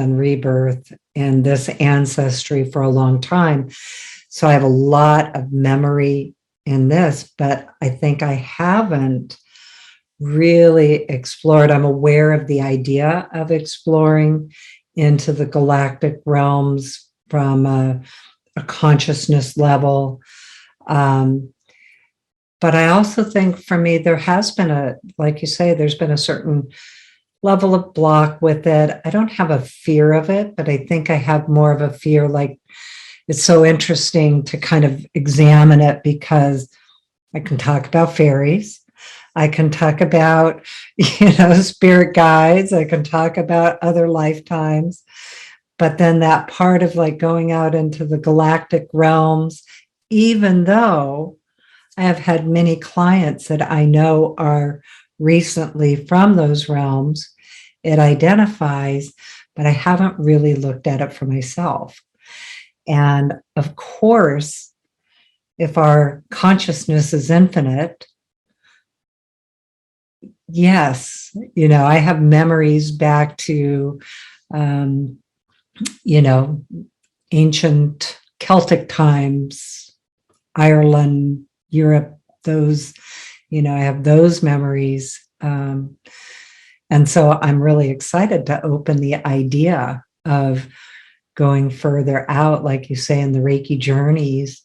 and this ancestry for a long time. So I have a lot of memory in this, but I think I haven't really explored. I'm aware of the idea of exploring into the galactic realms from a consciousness level. But I also think for me, there has been like you say, there's been a certain level of block with it. I don't have a fear of it, but I think I have more of a fear. Like it's so interesting to kind of examine it, because I can talk about fairies. I can talk about, spirit guides. I can talk about other lifetimes. But then that part of like going out into the galactic realms, even though I have had many clients that I know are recently from those realms, it identifies, but I haven't really looked at it for myself. And of course, if our consciousness is infinite, yes, I have memories back to, ancient Celtic times, Ireland, Europe, those, I have those memories. And so I'm really excited to open the idea of going further out, like you say, in the Reiki Journeys,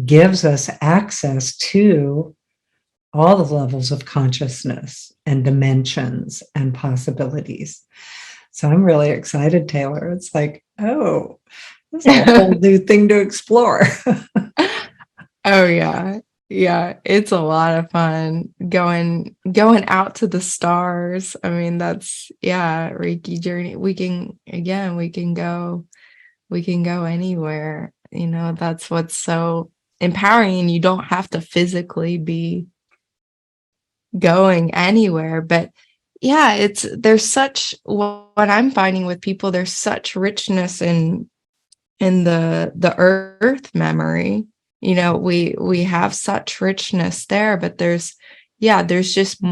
gives us access to all the levels of consciousness and dimensions and possibilities. So I'm really excited, Taylor. It's like, oh, It's a whole new thing to explore. Oh yeah. Yeah, it's a lot of fun going out to the stars. I mean, that's Reiki journey. We can go anywhere. That's what's so empowering, and you don't have to physically be going anywhere. But yeah, there's such, what I'm finding with people, there's such richness in the earth memory. We have such richness there, but there's just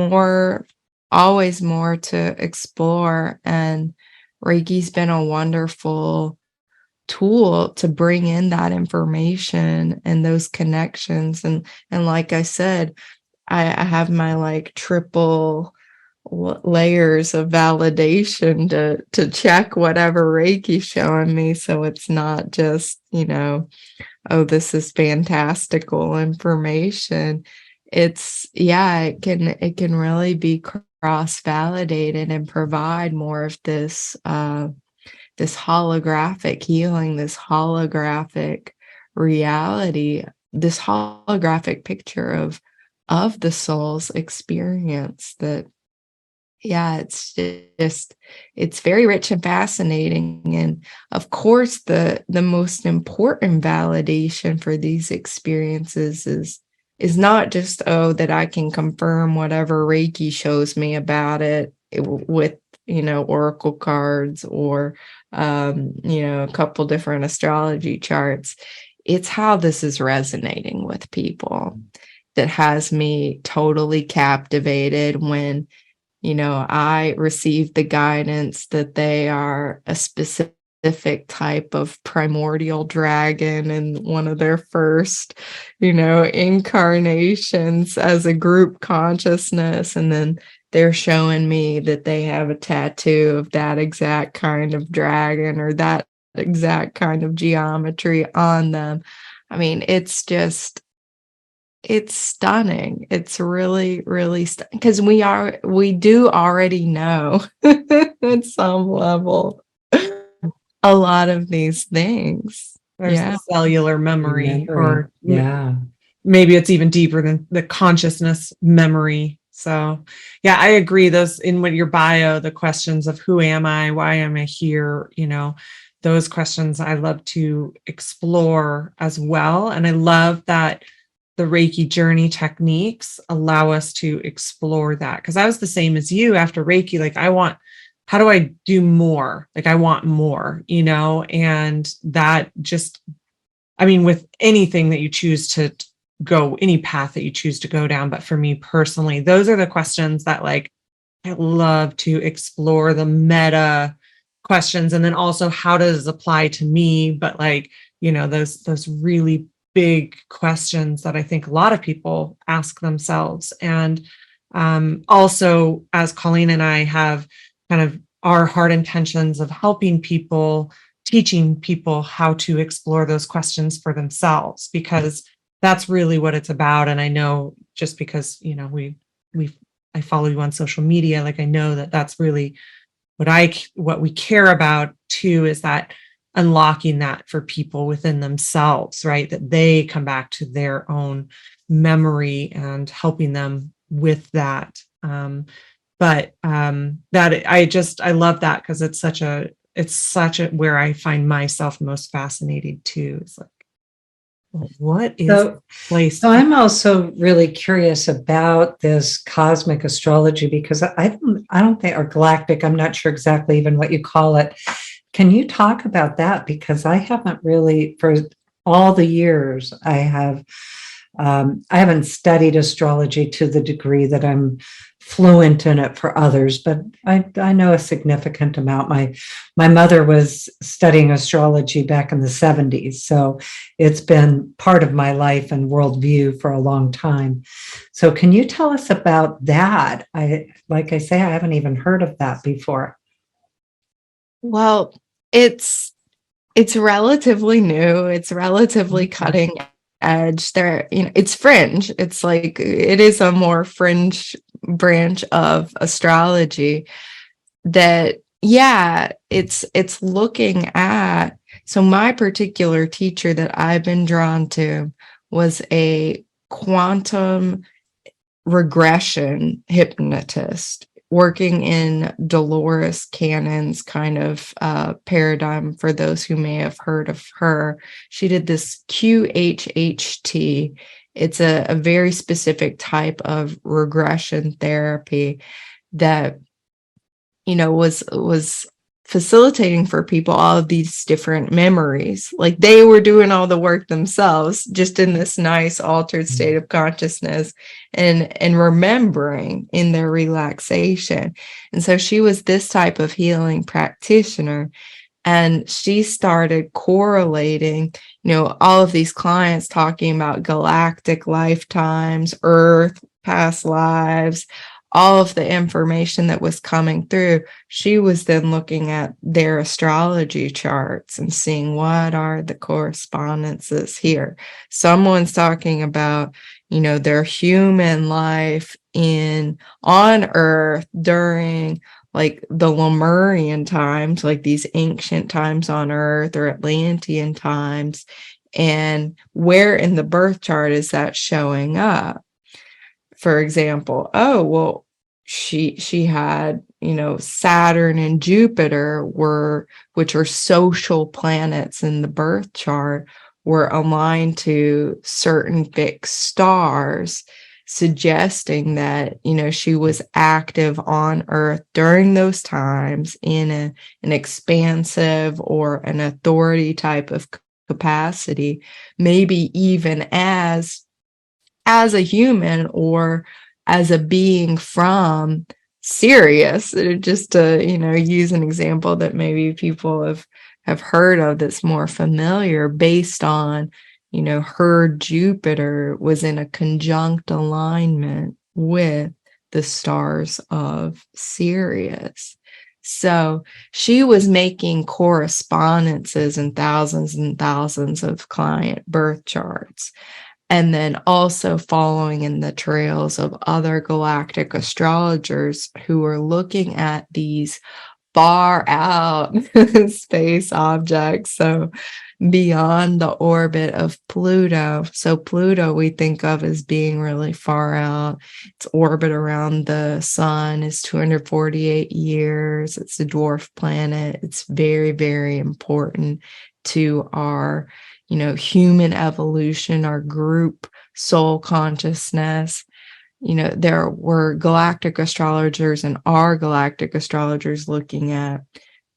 always more to explore. And Reiki's been a wonderful tool to bring in that information and those connections. And like I said, I have my like triple layers of validation to check whatever Reiki's showing me. So it's not just, oh, this is fantastical information. It can really be cross-validated and provide more of this this holographic healing, this holographic reality, this holographic picture of the soul's experience. That it's very rich and fascinating. And of course, the most important validation for these experiences is not just, that I can confirm whatever Reiki shows me about it with, oracle cards or, a couple different astrology charts. It's how this is resonating with people that has me totally captivated when, I received the guidance that they are a specific type of primordial dragon in one of their first, incarnations as a group consciousness. And then they're showing me that they have a tattoo of that exact kind of dragon or that exact kind of geometry on them. I mean, it's stunning. It's really, really stunning, because we do already know at some level a lot of these things. There's the cellular memory, or yeah, maybe it's even deeper than the consciousness memory. So yeah, I agree. Those in with your bio, the questions of who am I, why am I here, those questions I love to explore as well. And I love that the Reiki journey techniques allow us to explore that, because I was the same as you after Reiki. Like, how do I do more? Like, I want more, and that just, with anything that you choose to go, any path that you choose to go down. But for me personally, those are the questions that I love to explore, the meta questions. And then also, how does it apply to me? But those really big questions that I think a lot of people ask themselves. And also, as Colleen and I have kind of our heart intentions of helping people, teaching people how to explore those questions for themselves, because that's really what it's about. And I know, just because, I follow you on social media, I know that that's really what we care about too, is that unlocking that for people within themselves, right? That they come back to their own memory and helping them with that. But I love that, because it's such a where I find myself most fascinated too. It's what is the place? So I'm also really curious about this cosmic astrology, because I don't think, or galactic, I'm not sure exactly even what you call it. Can you talk about that? Because I haven't really, for all the years I haven't studied astrology to the degree that I'm fluent in it for others, but I know a significant amount. My mother was studying astrology back in the 70s, so it's been part of my life and worldview for a long time. So can you tell us about that? Like I say, I haven't even heard of that before. Well, it's relatively new. It's relatively cutting edge. It's fringe. It's it is a more fringe branch of astrology that, yeah, it's looking at, so my particular teacher that I've been drawn to was a quantum regression hypnotist working in Dolores Cannon's kind of paradigm. For those who may have heard of her, she did this QHHT. It's a very specific type of regression therapy that, you know, was facilitating for people all of these different memories. Like they were doing all the work themselves, just in this nice altered state of consciousness and remembering in their relaxation. And so she was this type of healing practitioner. And she started correlating, you know, all of these clients talking about galactic lifetimes, Earth, past lives, all of the information that was coming through. She was then looking at their astrology charts and seeing what are the correspondences here. Someone's talking about, you know, their human life on Earth during like the Lemurian times, like these ancient times on Earth, or Atlantean times, and where in the birth chart is that showing up? For example, oh, well, she had, you know, Saturn and Jupiter which are social planets in the birth chart, were aligned to certain fixed stars, suggesting that, you know, she was active on Earth during those times in an expansive or an authority type of capacity, maybe even as a human or as a being from Sirius. Just to, you know, use an example that maybe people have heard of that's more familiar, based on, you know, her Jupiter was in a conjunct alignment with the stars of Sirius. So she was making correspondences in thousands of client birth charts. And then also following in the trails of other galactic astrologers who are looking at these far out space objects, so beyond the orbit of Pluto. So Pluto we think of as being really far out. Its orbit around the sun is 248 years. It's a dwarf planet. It's very, very important to our, you know, human evolution, our group soul consciousness. You know, there were galactic astrologers and are galactic astrologers looking at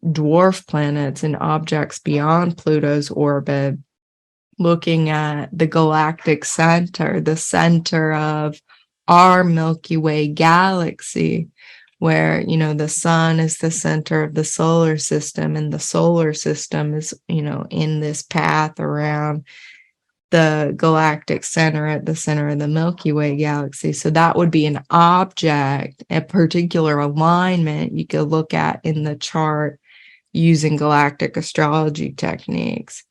dwarf planets and objects beyond Pluto's orbit, looking at the galactic center, the center of our Milky Way galaxy, where, you know, the sun is the center of the solar system, and the solar system is, you know, in this path around the galactic center at the center of the Milky Way galaxy. So that would be an object, a particular alignment you could look at in the chart using galactic astrology techniques.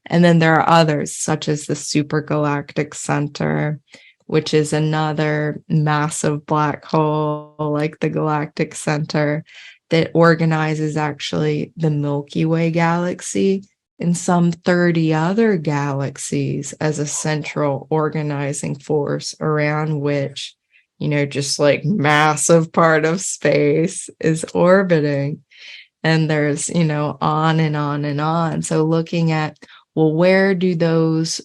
And then there are others, such as the supergalactic center, which is another massive black hole like the galactic center that organizes actually the Milky Way galaxy and some 30 other galaxies as a central organizing force around which, you know, just like massive part of space is orbiting. And there's, you know, on and on and on. So looking at, well, where do those,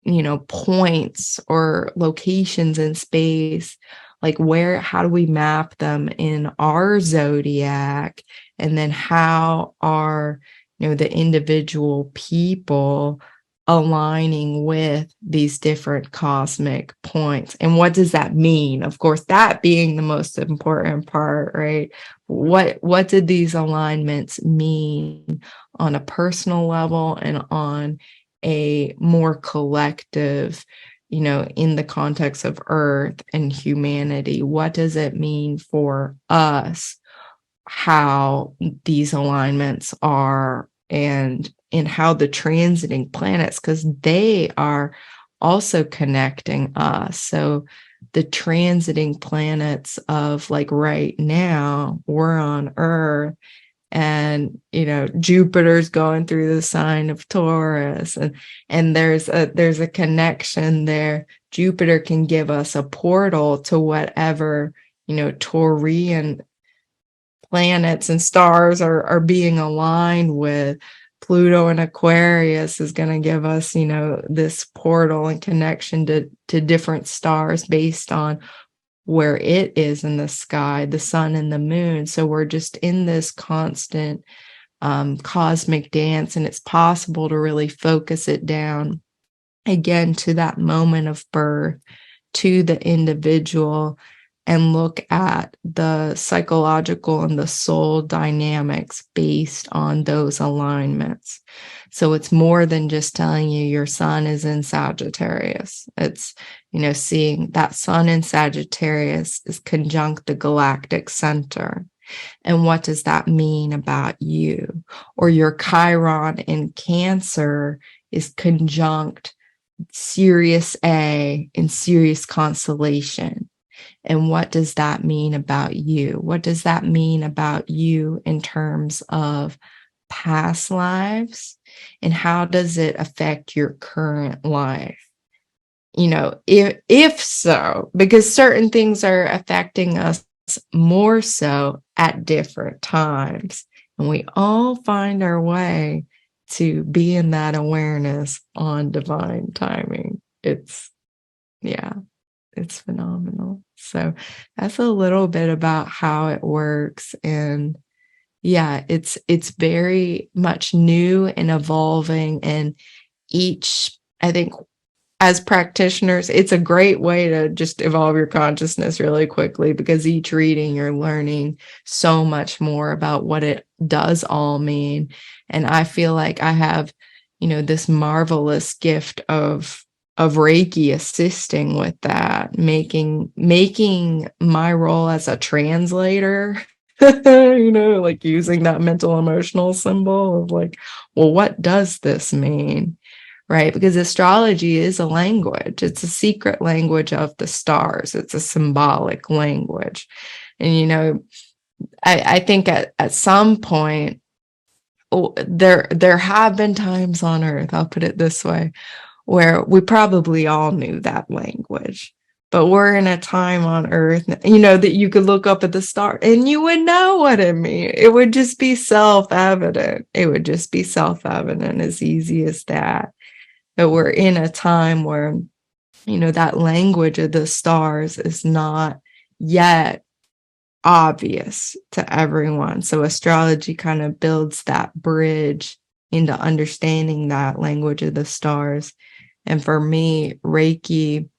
you know, points or locations in space, like how do we map them in our zodiac? And then how are, you know, the individual people aligning with these different cosmic points? And what does that mean? Of course, that being the most important part, right? What did these alignments mean on a personal level and on a more collective, you know, in the context of Earth and humanity? What does it mean for us, how these alignments are, and how the transiting planets, because they are also connecting us. So the transiting planets of, like, right now we're on Earth, and Jupiter's going through the sign of Taurus, and there's a connection there. Jupiter can give us a portal to whatever Taurian planets and stars are being aligned with. Pluto and Aquarius is going to give us this portal and connection to different stars based on where it is in the sky, the sun and the moon. So we're just in this constant cosmic dance, and it's possible to really focus it down again to that moment of birth, to the individual, and look at the psychological and the soul dynamics based on those alignments. So it's more than just telling you your sun is in Sagittarius. It's, seeing that sun in Sagittarius is conjunct the galactic center. And what does that mean about you? Or your Chiron in Cancer is conjunct Sirius A in Sirius constellation. And what does that mean about you? What does that mean about you in terms of past lives? And how does it affect your current life? If so, because certain things are affecting us more so at different times. And we all find our way to be in that awareness on divine timing. It's phenomenal. So that's a little bit about how it works. And it's very much new and evolving. And I think as practitioners, it's a great way to just evolve your consciousness really quickly, because each reading you're learning so much more about what it does all mean. And I feel like I have, this marvelous gift of Reiki assisting with that, making my role as a translator, like using that mental emotional symbol of like, well, what does this mean? Right? Because astrology is a language. It's a secret language of the stars. It's a symbolic language. And, I think at some point, there have been times on Earth, I'll put it this way, where we probably all knew that language. But we're in a time on Earth, that you could look up at the star and you would know what it means. It would just be self-evident. It would just be self-evident, as easy as that. But we're in a time where, that language of the stars is not yet obvious to everyone. So astrology kind of builds that bridge into understanding that language of the stars. And for me, Reiki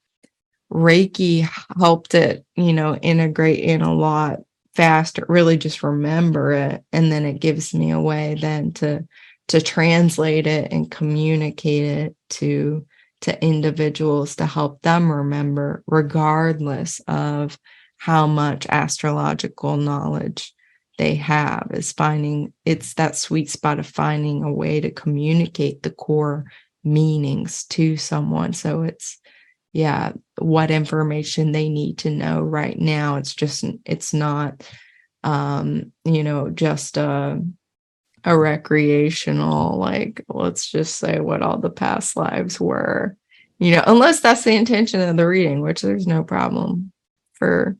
helped it, integrate in a lot faster, really just remember it. And then it gives me a way then to translate it and communicate it to individuals to help them remember, regardless of how much astrological knowledge they have. It's that sweet spot of finding a way to communicate the core meanings to someone. So it's what information they need to know right now. It's not just a recreational, like, let's just say what all the past lives were, unless that's the intention of the reading, which there's no problem for,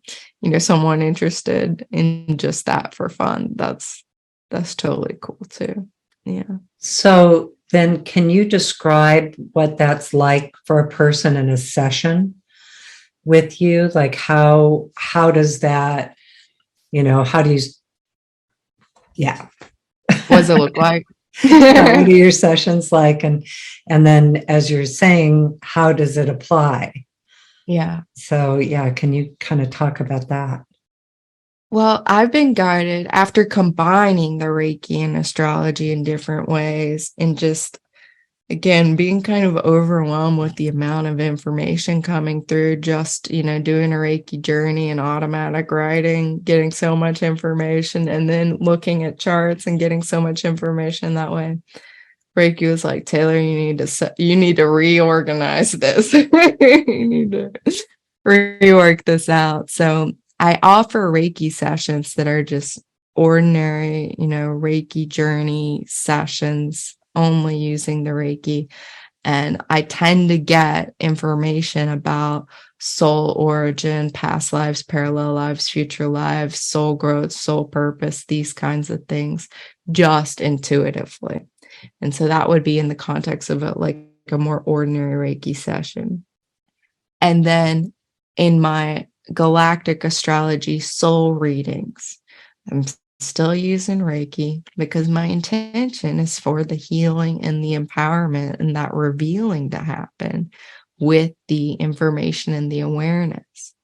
someone interested in just that for fun. That's totally cool too. Yeah. So then can you describe what that's like for a person in a session with you? Like how does that, how do you, what does it look like? What are your sessions like? And then as you're saying, how does it apply? Yeah. So can you kind of talk about that? Well, I've been guided after combining the Reiki and astrology in different ways, and just, again, being kind of overwhelmed with the amount of information coming through, just, doing a Reiki journey and automatic writing, getting so much information, and then looking at charts and getting so much information that way. Reiki was like, Taylor, you need to reorganize this. You need to rework this out. So I offer Reiki sessions that are just ordinary, Reiki journey sessions, only using the Reiki. And I tend to get information about soul origin, past lives, parallel lives, future lives, soul growth, soul purpose, these kinds of things, just intuitively. And so that would be in the context of a more ordinary Reiki session. And then in my Galactic Astrology soul readings, I'm still using Reiki because my intention is for the healing and the empowerment and that revealing to happen with the information and the awareness.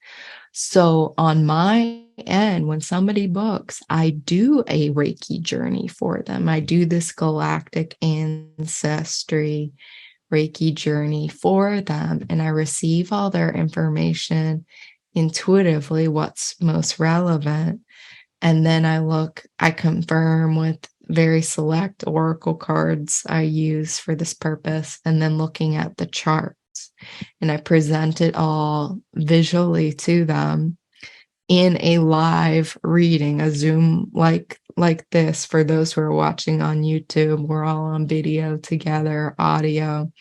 So on my end, when somebody books, I do a Reiki journey for them. I do this galactic ancestry Reiki journey for them, and I receive all their information intuitively, what's most relevant. And then I confirm with very select oracle cards I use for this purpose, and then looking at the charts. And I present it all visually to them in a live reading, a Zoom like this. For those who are watching on YouTube, we're all on video together, audio.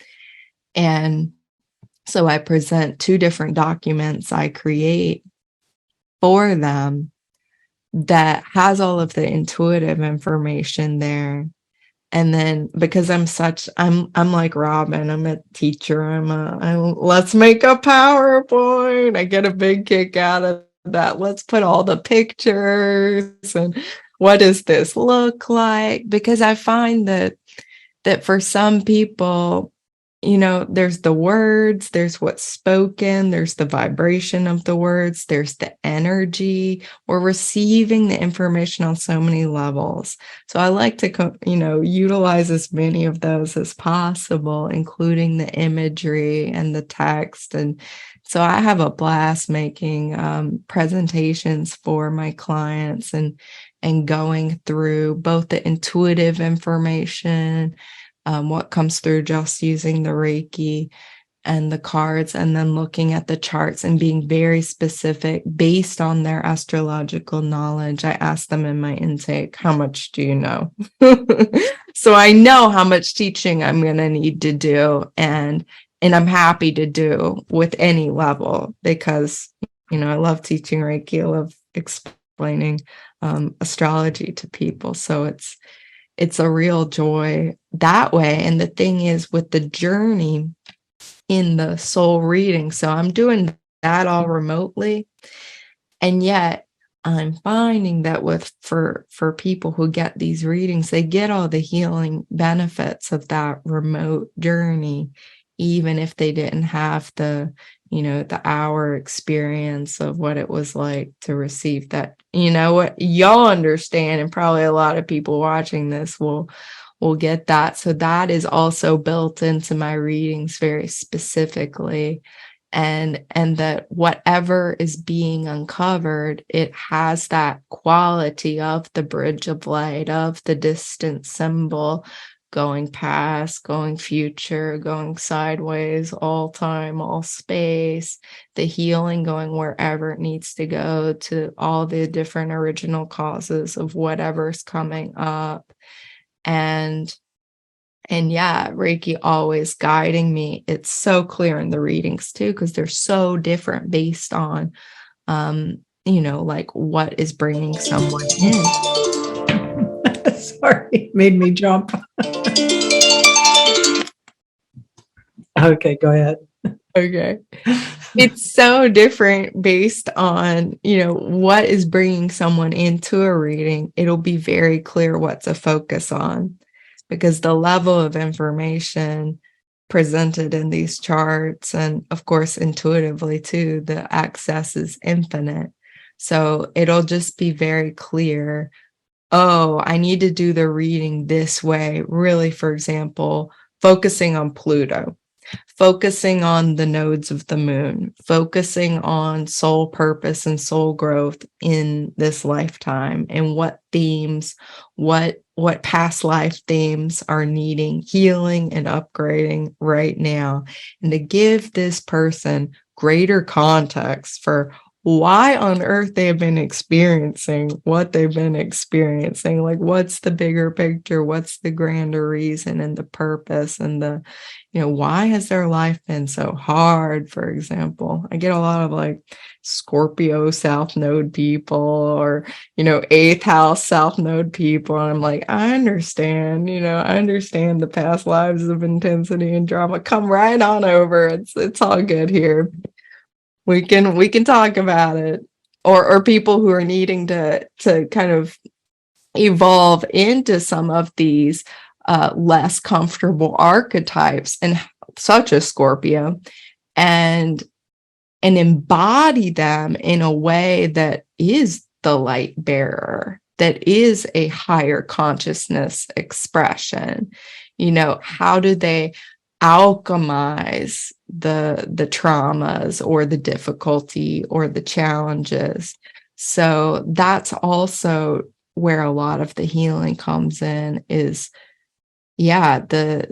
And so I present 2 different documents I create for them that has all of the intuitive information there. And then because I'm like Robin, I'm a teacher. Let's make a PowerPoint. I get a big kick out of that. Let's put all the pictures and what does this look like? Because I find that for some people, there's the words, there's what's spoken, there's the vibration of the words, there's the energy. We're receiving the information on so many levels. So I like to, utilize as many of those as possible, including the imagery and the text. And so I have a blast making presentations for my clients and going through both the intuitive information, what comes through just using the Reiki and the cards, and then looking at the charts and being very specific based on their astrological knowledge. I ask them in my intake, how much do you know? So I know how much teaching I'm going to need to do, and I'm happy to do with any level because, I love teaching Reiki. I love explaining astrology to people. So it's a real joy that way. And the thing is with the journey in the soul reading, so I'm doing that all remotely. And yet I'm finding that for people who get these readings, they get all the healing benefits of that remote journey, even if they didn't have the hour experience of what it was like to receive that. What y'all understand, and probably a lot of people watching this will get that. So that is also built into my readings very specifically. And that whatever is being uncovered, it has that quality of the bridge of light, of the distant symbol, going past, going future, going sideways, all time, all space, the healing going wherever it needs to go, to all the different original causes of whatever's coming up. And yeah, Reiki always guiding me. It's so clear in the readings too, because they're so different based on, what is bringing someone in. Sorry, made me jump. Okay, go ahead. Okay. It's so different based on, what is bringing someone into a reading. It'll be very clear what to focus on because the level of information presented in these charts, and of course, intuitively too, the access is infinite. So it'll just be very clear. Oh, I need to do the reading this way. Really, for example, focusing on Pluto, focusing on the nodes of the moon, focusing on soul purpose and soul growth in this lifetime, and what themes, what past life themes are needing healing and upgrading right now. And to give this person greater context for why on earth they have been experiencing what they've been experiencing. Like, what's the bigger picture? What's the grander reason and the purpose and the, why has their life been so hard? For example, I get a lot of like Scorpio South Node people or, eighth house South Node people. And I'm like, I understand, I understand the past lives of intensity and drama. Come right on over. It's all good here. We can talk about it, or people who are needing to kind of evolve into some of these less comfortable archetypes, and such as Scorpio, and embody them in a way that is the light bearer, that is a higher consciousness expression. How do they alchemize the traumas or the difficulty or the challenges? So that's also where a lot of the healing comes in, is the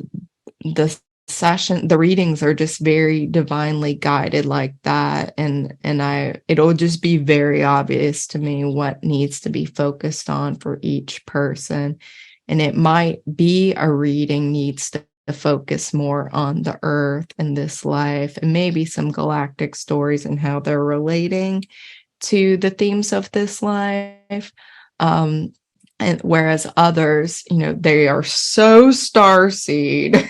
session, the readings are just very divinely guided like that, and it'll just be very obvious to me what needs to be focused on for each person. And it might be a reading needs to focus more on the earth and this life, and maybe some galactic stories and how they're relating to the themes of this life. And whereas others, they are so starseed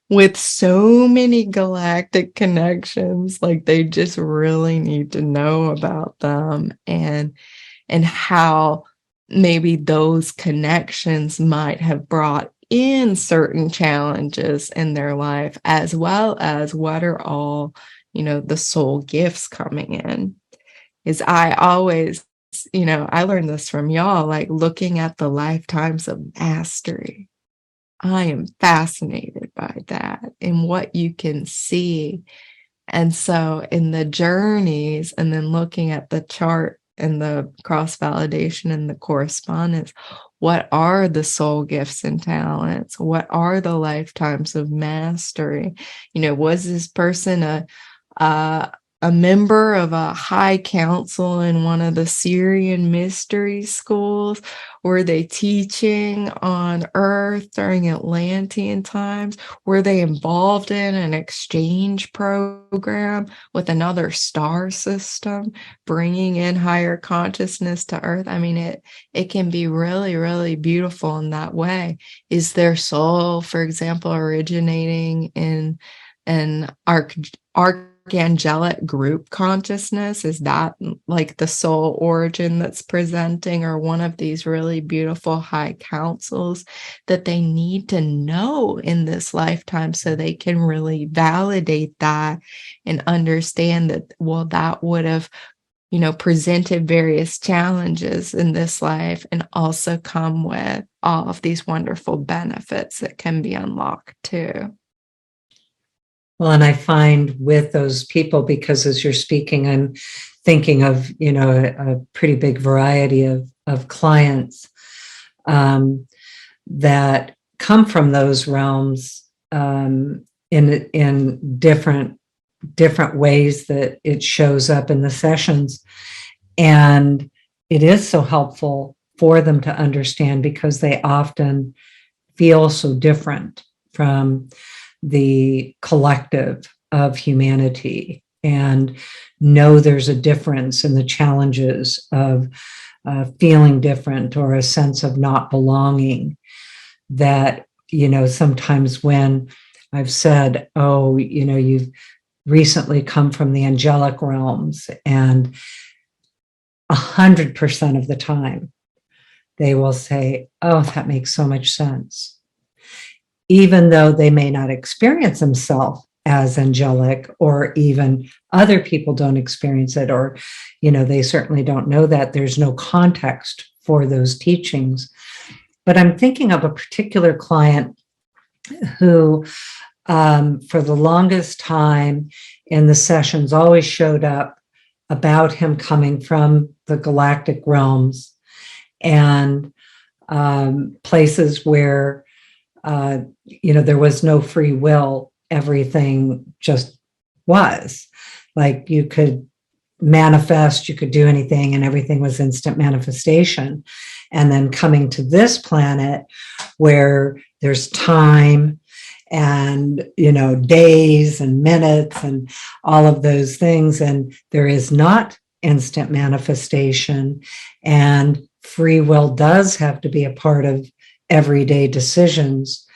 with so many galactic connections, like they just really need to know about them and how maybe those connections might have brought in certain challenges in their life, as well as what are all, the soul gifts coming in. Is I always, I learned this from y'all, like looking at the lifetimes of mastery. I am fascinated by that and what you can see. And so in the journeys, and then looking at the chart and the cross-validation and the correspondence, what are the soul gifts and talents? What are the lifetimes of mastery? Was this person a member of a high council in one of the Syrian mystery schools? Were they teaching on Earth during Atlantean times? Were they involved in an exchange program with another star system, bringing in higher consciousness to Earth? I mean, it can be really, really beautiful in that way. Is their soul, for example, originating in an archangelic group consciousness? Is that like the soul origin that's presenting, or one of these really beautiful high councils that they need to know in this lifetime so they can really validate that and understand that, well, that would have, presented various challenges in this life and also come with all of these wonderful benefits that can be unlocked too. Well, and I find with those people, because as you're speaking, I'm thinking of, a pretty big variety of clients that come from those realms in different ways that it shows up in the sessions. And it is so helpful for them to understand, because they often feel so different from the collective of humanity, and know there's a difference in the challenges of feeling different, or a sense of not belonging. That, sometimes when I've said, oh, you've recently come from the angelic realms, and 100% of the time they will say, oh, that makes so much sense. Even though they may not experience themselves as angelic, or even other people don't experience it, or, they certainly don't know that. There's no context for those teachings. But I'm thinking of a particular client who, for the longest time in the sessions, always showed up about him coming from the galactic realms, and places where there was no free will. Everything just was. Like you could manifest, you could do anything, and everything was instant manifestation. And then coming to this planet where there's time and, days and minutes and all of those things, and there is not instant manifestation, and free will does have to be a part of everyday decisions.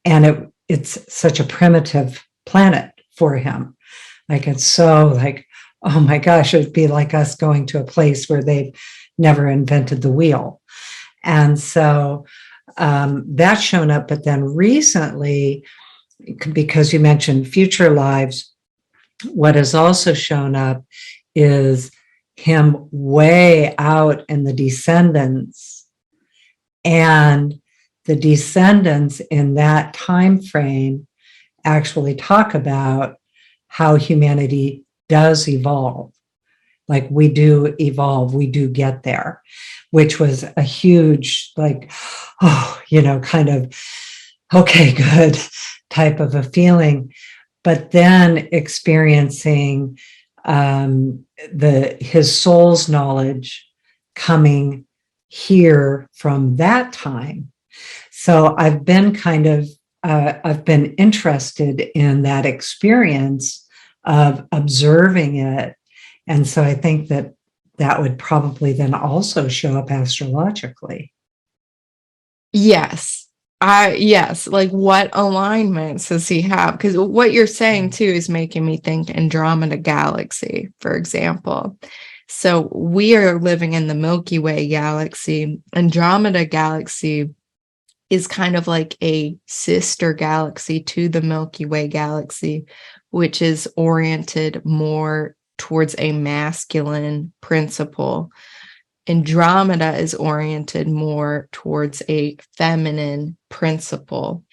And it's such a primitive planet for him. Like, it's so like, oh my gosh, it'd be like us going to a place where they've never invented the wheel. And so that's shown up. But then recently, because you mentioned future lives, what has also shown up is him way out in the descendants. And the descendants in that time frame actually talk about how humanity does evolve. Like, we do evolve, we do get there, which was a huge, like, kind of, okay, good type of a feeling. But then experiencing his soul's knowledge coming here from that time. So I've been I've been interested in that experience of observing it. And so I think that would probably then also show up astrologically. Yes. Like, what alignments does he have? Because what you're saying too is making me think Andromeda Galaxy, for example. So we are living in the Milky Way galaxy. Andromeda Galaxy is kind of like a sister galaxy to the Milky Way galaxy, which is oriented more towards a masculine principle. Andromeda is oriented more towards a feminine principle.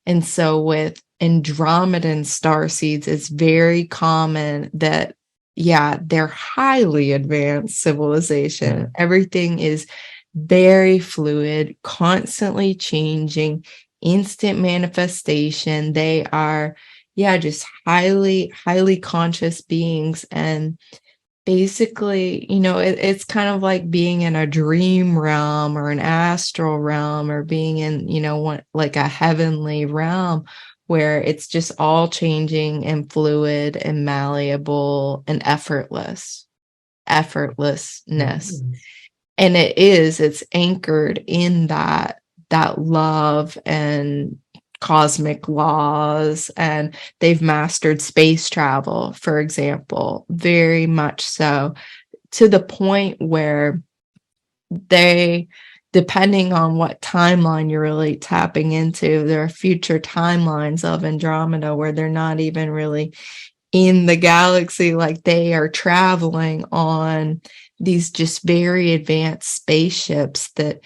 And so with Andromedan starseeds, it's very common that, they're highly advanced civilization. Everything is very fluid, constantly changing, instant manifestation. They are, just highly, highly conscious beings. And basically, it's kind of like being in a dream realm or an astral realm, or being in, like a heavenly realm where it's just all changing and fluid and malleable and effortlessness. Mm-hmm. And it's anchored in that love and cosmic laws, and they've mastered space travel, for example, very much so, to the point where they, depending on what timeline you're really tapping into, there are future timelines of Andromeda where they're not even really in the galaxy, like they are traveling on these just very advanced spaceships that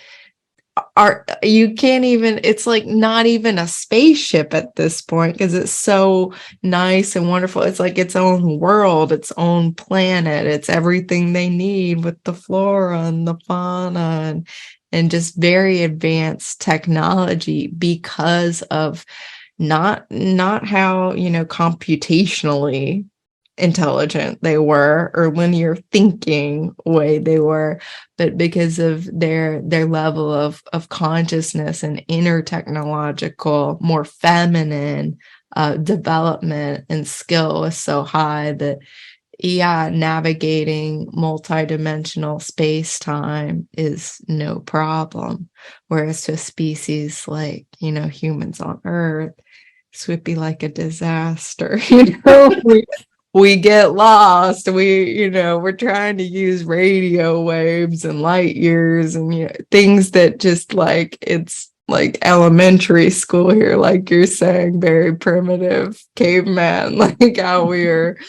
you can't even, it's like not even a spaceship at this point, because it's so nice and wonderful. It's like its own world, its own planet. It's everything they need with the flora and the fauna and just very advanced technology, because of not how, computationally intelligent they were, or linear thinking way they were, but because of their level of consciousness and inner technological, more feminine development and skill was so high that navigating multidimensional space-time is no problem. Whereas to a species like, humans on Earth, this would be like a disaster. We get lost. We're trying to use radio waves and light years and things that just like, it's like elementary school here, like you're saying, very primitive caveman, like how we're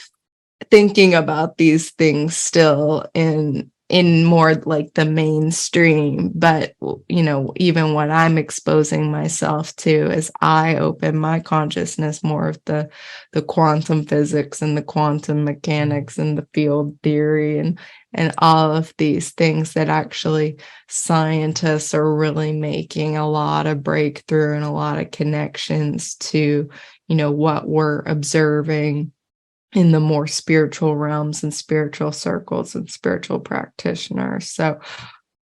thinking about these things still in more like the mainstream. But even what I'm exposing myself to as I open my consciousness more of the quantum physics and the quantum mechanics and the field theory and all of these things that actually scientists are really making a lot of breakthrough and a lot of connections to, what we're observing in the more spiritual realms and spiritual circles and spiritual practitioners. So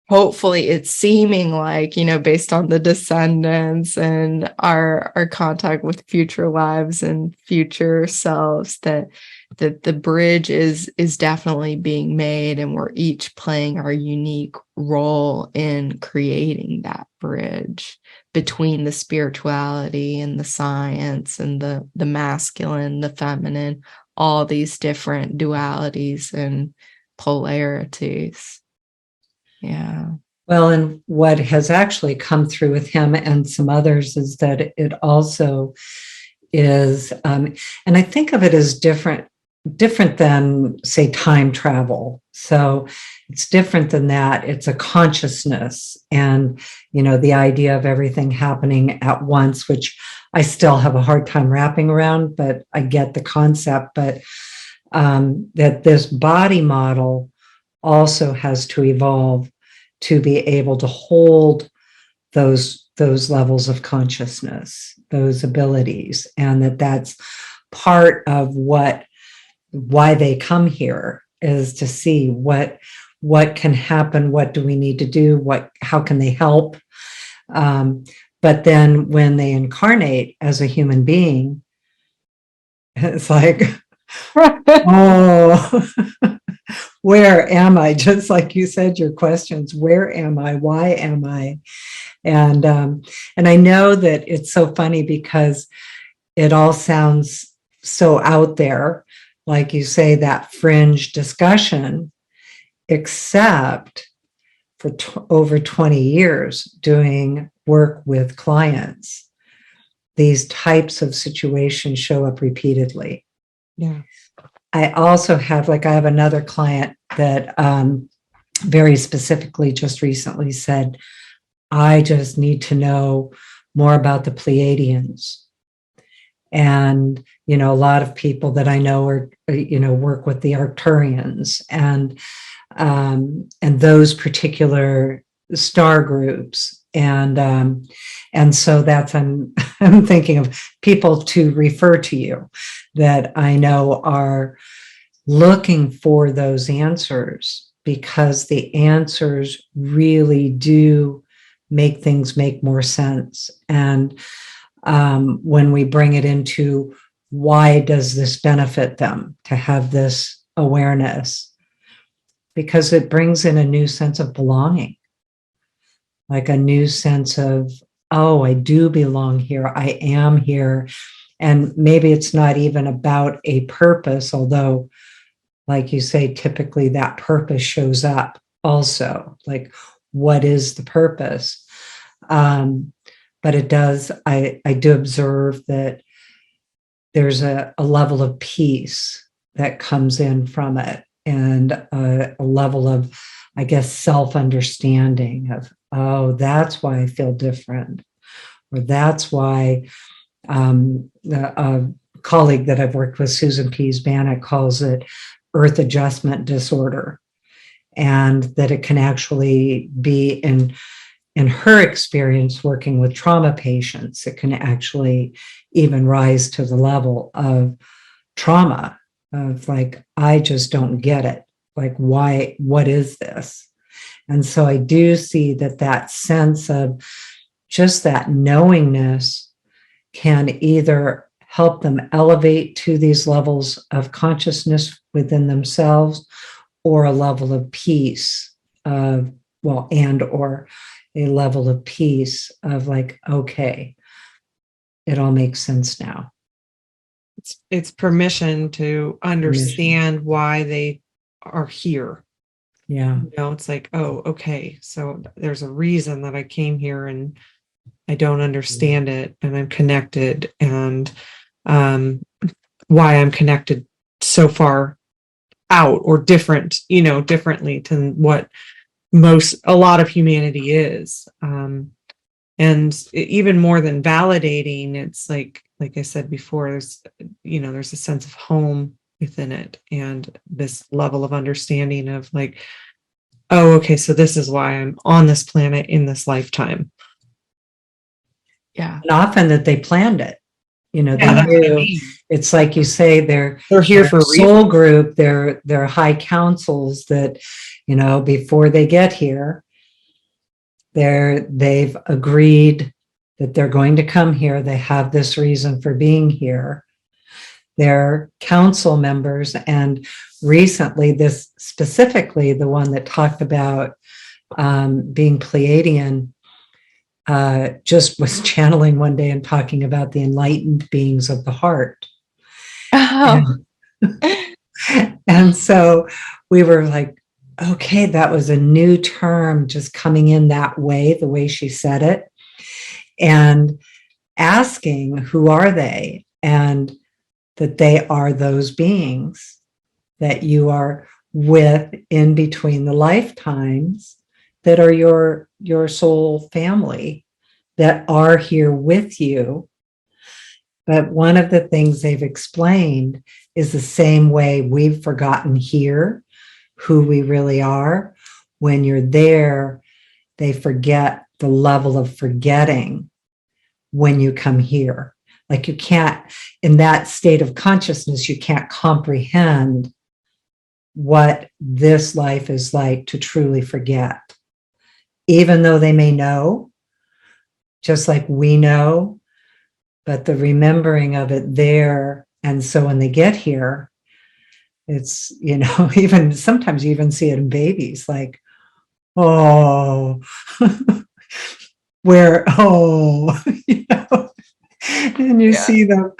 hopefully it's seeming like, based on the descendants and our contact with future lives and future selves, that the bridge is definitely being made, and we're each playing our unique role in creating that bridge between the spirituality and the science and the masculine, the feminine, all these different dualities and polarities. Yeah. Well, and what has actually come through with him and some others is that it also is, and I think of it as different than, say, time travel. So it's different than that. It's a consciousness, and, the idea of everything happening at once, which I still have a hard time wrapping around, but I get the concept. But that this body model also has to evolve to be able to hold those levels of consciousness, those abilities, and that's part of why they come here, is to see what can happen, what do we need to do, how can they help. But then when they incarnate as a human being, it's like, oh, where am I? Just like you said, your questions, where am I? Why am I? And I know that it's so funny because it all sounds so out there, like you say, that fringe discussion, except for over 20 years doing work with clients, these types of situations show up repeatedly. Yeah. I also have, I have another client that very specifically just recently said, I just need to know more about the Pleiadians. And, a lot of people that I know are, work with the Arcturians and those particular star groups. And so that's, I'm thinking of people to refer to you that I know are looking for those answers, because the answers really do make things make more sense. And when we bring it into why does this benefit them to have this awareness, because it brings in a new sense of belonging, like a new sense of, oh, I do belong here. I am here. And maybe it's not even about a purpose, although, like you say, typically that purpose shows up also. Like, what is the purpose? But it does, I do observe that there's a level of peace that comes in from it, and a level of, I guess, self-understanding of, oh, that's why I feel different, or that's why a colleague that I've worked with, Susan Pease Bannock, calls it earth adjustment disorder, and that it can actually be in her experience working with trauma patients, it can actually even rise to the level of trauma, of like, I just don't get it. Like, why, what is this? And so I do see that sense of just that knowingness can either help them elevate to these levels of consciousness within themselves, or a level of peace of, or a level of peace of like, okay, it all makes sense now. It's permission to understand why they are here. Yeah. It's like, oh, okay, so there's a reason that I came here and I don't understand it, and I'm connected, and why I'm connected so far out or different, differently to what a lot of humanity is. And even more than validating, it's like I said before, there's a sense of home within it, and this level of understanding of like, oh, okay, so this is why I'm on this planet in this lifetime. Yeah. And often that they planned it. You know, Yeah, they that's what I knew. mean. It's like you say, They're here for a reason. soul group, their high councils that, you know, before they get here, they've agreed that they're going to come here. They have this reason for being here. They're council members. And recently, this specifically, the one that talked about being Pleiadian, just was channeling one day and talking about the enlightened beings of the heart. Oh. And so we were like, okay, that was a new term just coming in that way, the way she said it, and asking, who are they? And that they are those beings that you are with in between the lifetimes that are your soul family that are here with you. But one of the things they've explained is the same way we've forgotten here who we really are. When you're there, they forget the level of forgetting when you come here. Like you can't, in that state of consciousness, you can't comprehend what this life is like to truly forget. Even though they may know, just like we know, but the remembering of it there. And so when they get here, it's, you know, even sometimes you even see it in babies, like, oh, where, oh, you know, and you see them.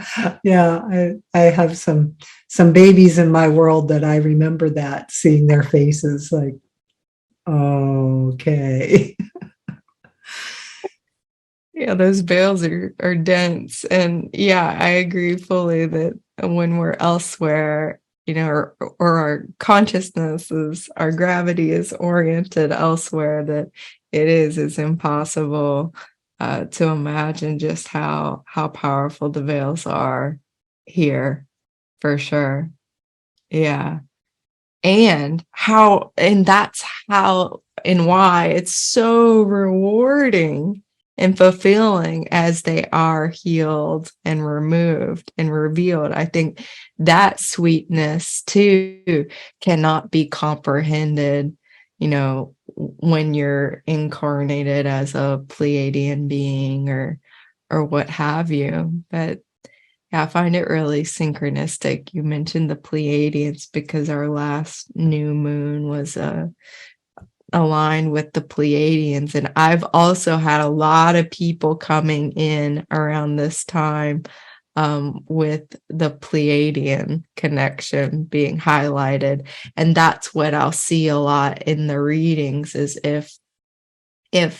Yeah, I have some babies in my world that I remember that, seeing their faces like, oh, okay. Yeah, those veils are dense. And yeah, I agree fully that when we're elsewhere, you know, or our consciousness is, our gravity is oriented elsewhere, that it's impossible to imagine just how powerful the veils are here, for sure. Yeah. And that's how and why it's so rewarding and fulfilling as they are healed and removed and revealed. I think that sweetness too cannot be comprehended, you know, when you're incarnated as a Pleiadian being or what have you. But yeah, I find it really synchronistic. You mentioned the Pleiadians because our last new moon was aligned with the Pleiadians. And I've also had a lot of people coming in around this time with the Pleiadian connection being highlighted. And that's what I'll see a lot in the readings, is if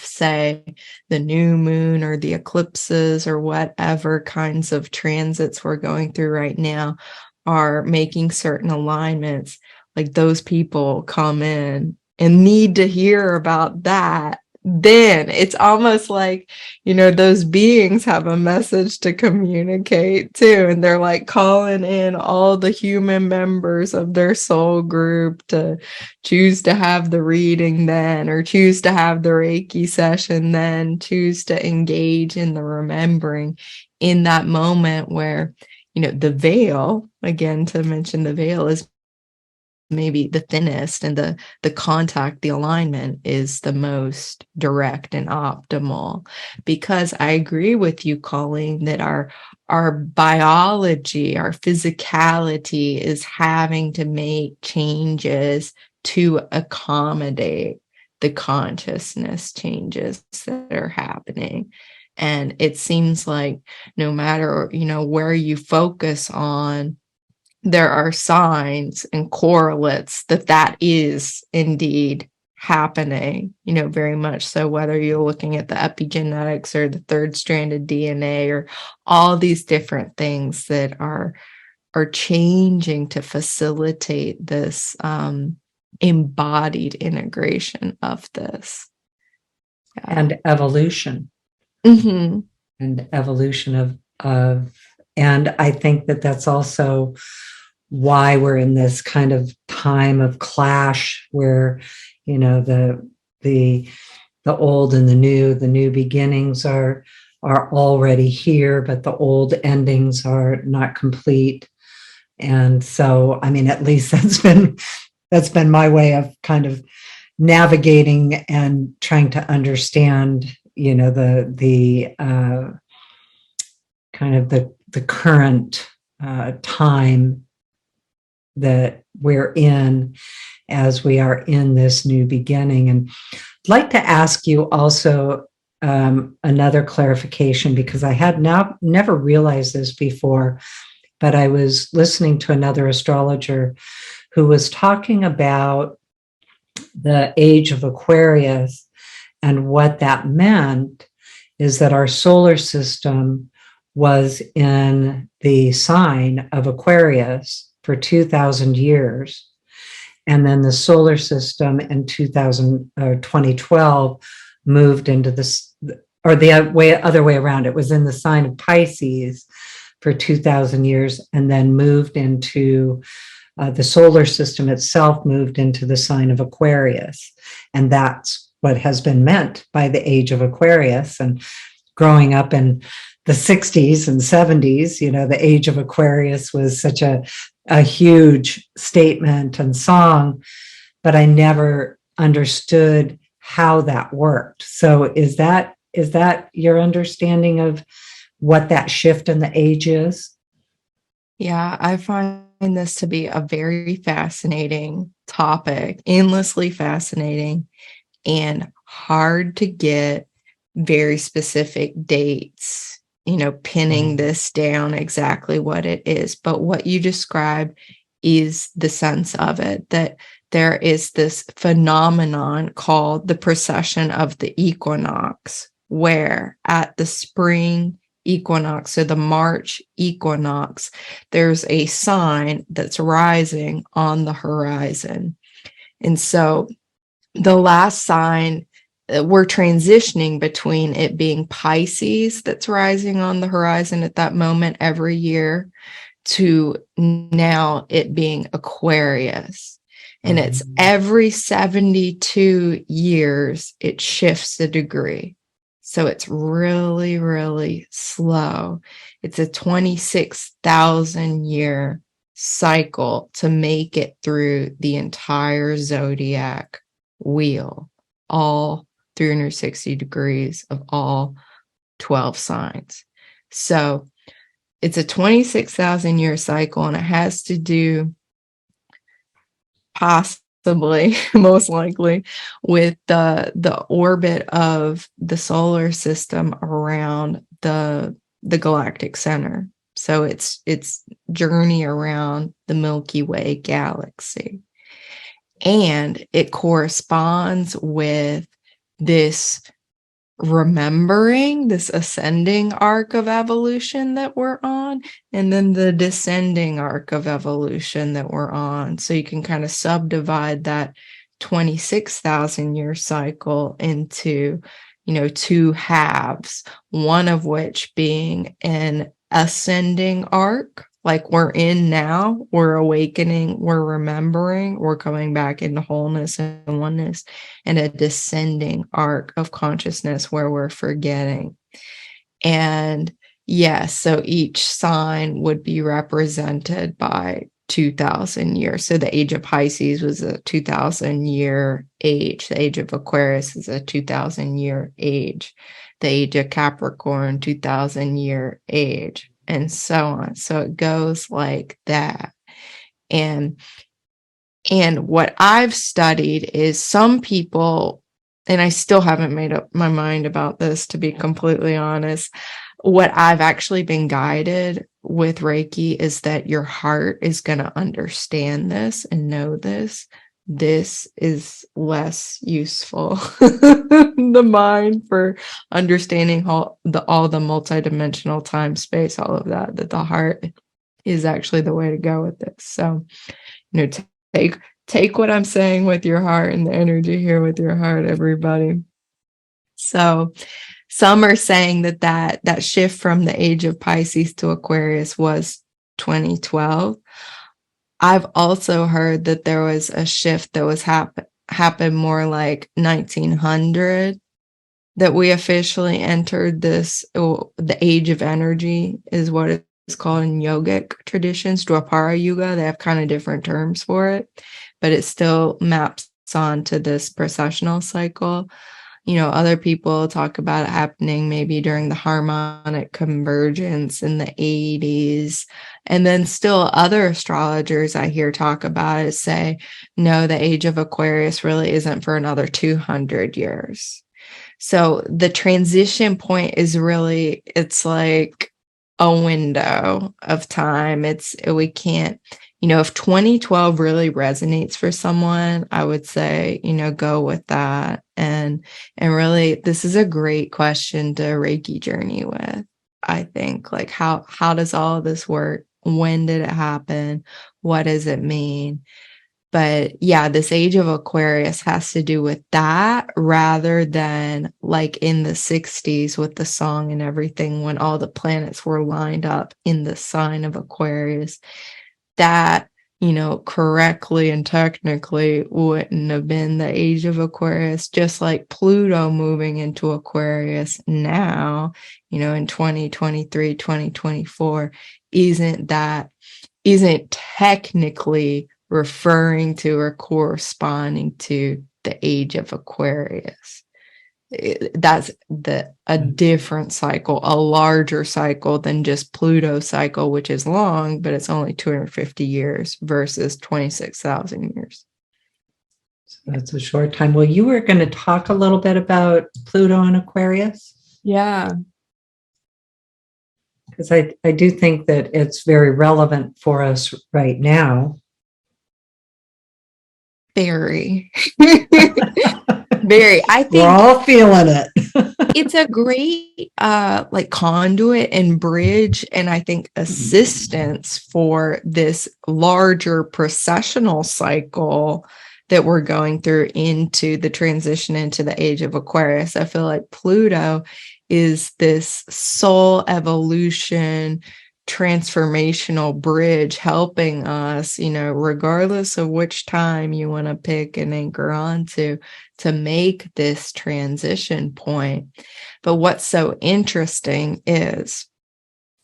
say the new moon or the eclipses or whatever kinds of transits we're going through right now are making certain alignments, like those people come in and need to hear about that, then it's almost like, you know, those beings have a message to communicate too. And they're like calling in all the human members of their soul group to choose to have the reading then, or choose to have the Reiki session then, choose to engage in the remembering in that moment where, you know, the veil, again, to mention the veil, is maybe the thinnest, and the contact, the alignment is the most direct and optimal. Because I agree with you, Colleen, that our biology, our physicality is having to make changes to accommodate the consciousness changes that are happening. And it seems like no matter, you know, where you focus on, there are signs and correlates that is indeed happening, you know, very much so, whether you're looking at the epigenetics or the third stranded DNA or all these different things that are changing to facilitate this embodied integration of this. And evolution. Mm-hmm. And evolution of and I think that that's also why we're in this kind of time of clash where, you know, the old and the new beginnings are are already here, but the old endings are not complete. And so, I mean, at least that's been my way of kind of navigating and trying to understand, the kind of the current time that we're in as we are in this new beginning. And I'd like to ask you also another clarification, because I had never realized this before, but I was listening to another astrologer who was talking about the age of Aquarius, and what that meant is that our solar system was in the sign of Aquarius for 2,000 years. And then the solar system in 2012 moved into this, or the other way around. It was in the sign of Pisces for 2,000 years, and then moved into the solar system itself, moved into the sign of Aquarius. And that's what has been meant by the age of Aquarius. And growing up in the 60s and 70s, the age of Aquarius was such a huge statement and song, but I never understood how that worked. So is that your understanding of what that shift in the age is? Yeah, I find this to be a very fascinating topic, endlessly fascinating, and hard to get very specific dates, pinning this down exactly what it is. But what you described is the sense of it, that there is this phenomenon called the precession of the equinox, where at the spring equinox, so the March equinox, there's a sign that's rising on the horizon. And so the last sign, we're transitioning between it being Pisces that's rising on the horizon at that moment every year, to now it being Aquarius. And it's every 72 years, it shifts a degree. So it's really, really slow. It's a 26,000 year cycle to make it through the entire zodiac wheel, all 360 degrees of all 12 signs. So it's a 26,000 year cycle, and it has to do possibly, most likely, with the orbit of the solar system around the galactic center. So it's journey around the Milky Way galaxy. And it corresponds with this remembering, this ascending arc of evolution that we're on, and then the descending arc of evolution that we're on. So you can kind of subdivide that 26,000 year cycle into, two halves, one of which being an ascending arc, like we're in now, we're awakening, we're remembering, we're coming back into wholeness and oneness, and a descending arc of consciousness where we're forgetting. And yes, so each sign would be represented by 2,000 years. So the age of Pisces was a 2,000 year age. The age of Aquarius is a 2,000 year age. The age of Capricorn, 2,000 year age, and so on. So it goes like that. And what I've studied is some people, and I still haven't made up my mind about this, to be completely honest. What I've actually been guided with Reiki is that your heart is going to understand this and know this. This is less useful. The mind for understanding all the multidimensional time, space, all of that the heart is actually the way to go with this. So, take what I'm saying with your heart, and the energy here with your heart, everybody. So some are saying that shift from the age of Pisces to Aquarius was 2012. I've also heard that there was a shift that was happened more like 1900, that we officially entered the age of energy is what it's called in yogic traditions, Dwapara Yuga. They have kind of different terms for it, but it still maps onto this precessional cycle. Other people talk about it happening maybe during the harmonic convergence in the 80s. And then still other astrologers I hear talk about it say, no, the age of Aquarius really isn't for another 200 years. So the transition point is really, it's like a window of time. We can't, if 2012 really resonates for someone, I would say, go with that. And really, this is a great question to Reiki journey with. I think, like, how does all of this work? When did it happen? What does it mean? But yeah, this age of Aquarius has to do with that rather than like in the 60s with the song and everything, when all the planets were lined up in the sign of Aquarius. That, correctly and technically wouldn't have been the age of Aquarius, just like Pluto moving into Aquarius now, in 2023, 2024, isn't technically referring to or corresponding to the age of Aquarius. That's a different cycle, a larger cycle than just Pluto cycle, which is long, but it's only 250 years versus 26,000 years. So that's a short time. Well, you were going to talk a little bit about Pluto and Aquarius. Yeah. Because I do think that it's very relevant for us right now. Very. Very. I think we're all feeling it. It's a great like conduit and bridge, and I think assistance for this larger processional cycle that we're going through into the transition into the age of Aquarius. I feel like Pluto is this soul evolution transformational bridge helping us, regardless of which time you want to pick and anchor onto, to make this transition point. But what's so interesting is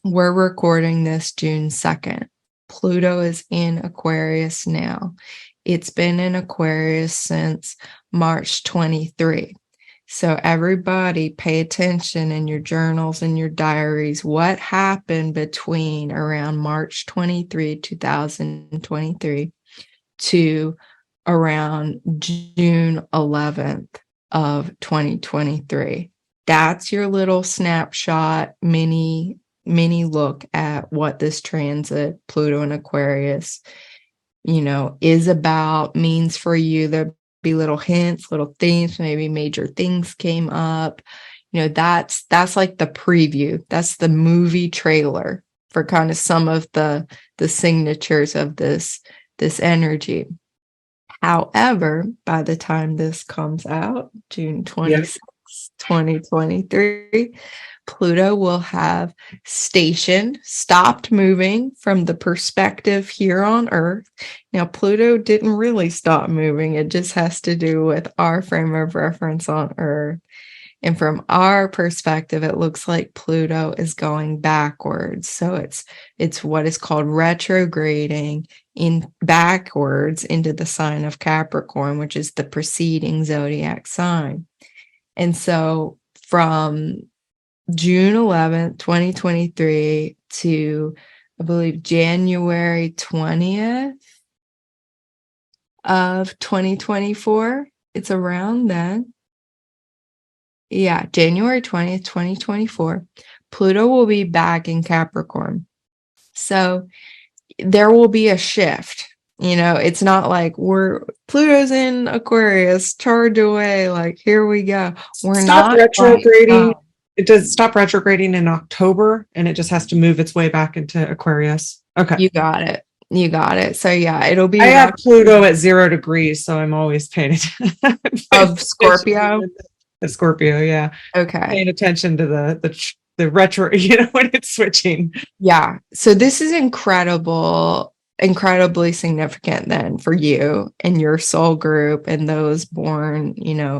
we're recording this June 2nd. Pluto is in Aquarius now. It's been in Aquarius since March 23. So everybody pay attention in your journals and your diaries. What happened between around March 23, 2023 to around June 11th of 2023? That's your little snapshot, mini look at what this transit, Pluto and Aquarius, is about, means for you. There'll be little hints, little themes, maybe major things came up. That's like the preview. That's the movie trailer for kind of some of the signatures of this energy. However, by the time this comes out, June 26th, 2023, Pluto will have stopped moving from the perspective here on Earth. Now, Pluto didn't really stop moving. It just has to do with our frame of reference on Earth. And from our perspective, it looks like Pluto is going backwards. So it's what is called retrograding in backwards into the sign of Capricorn, which is the preceding zodiac sign. And so from June 11th, 2023 to, I believe, January 20th of 2024. It's around then. Yeah, January 20th, 2024. Pluto will be back in Capricorn. So there will be a shift. It's not like Pluto's in Aquarius, charge away, like, here we go. We're Stop not retrograding. It does stop retrograding in October, and it just has to move its way back into Aquarius. Okay. You got it. So yeah, it'll be. I have Pluto at 0 degrees, so I'm always paying attention. Of Scorpio? The Scorpio, yeah. Okay. Paying attention to the retro, when it's switching. Yeah. So this is incredibly significant then for you and your soul group and those born,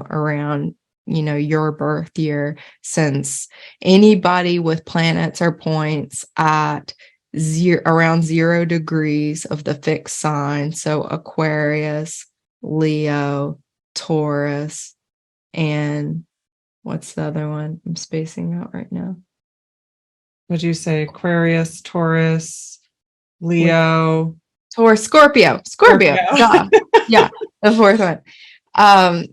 around your birth year, since anybody with planets or points at around 0 degrees of the fixed sign, so Aquarius, Leo, Taurus, and what's the other one? I'm spacing out right now. What'd you say? Aquarius, Taurus, Leo, Taurus, Scorpio. Duh. Yeah, the fourth one.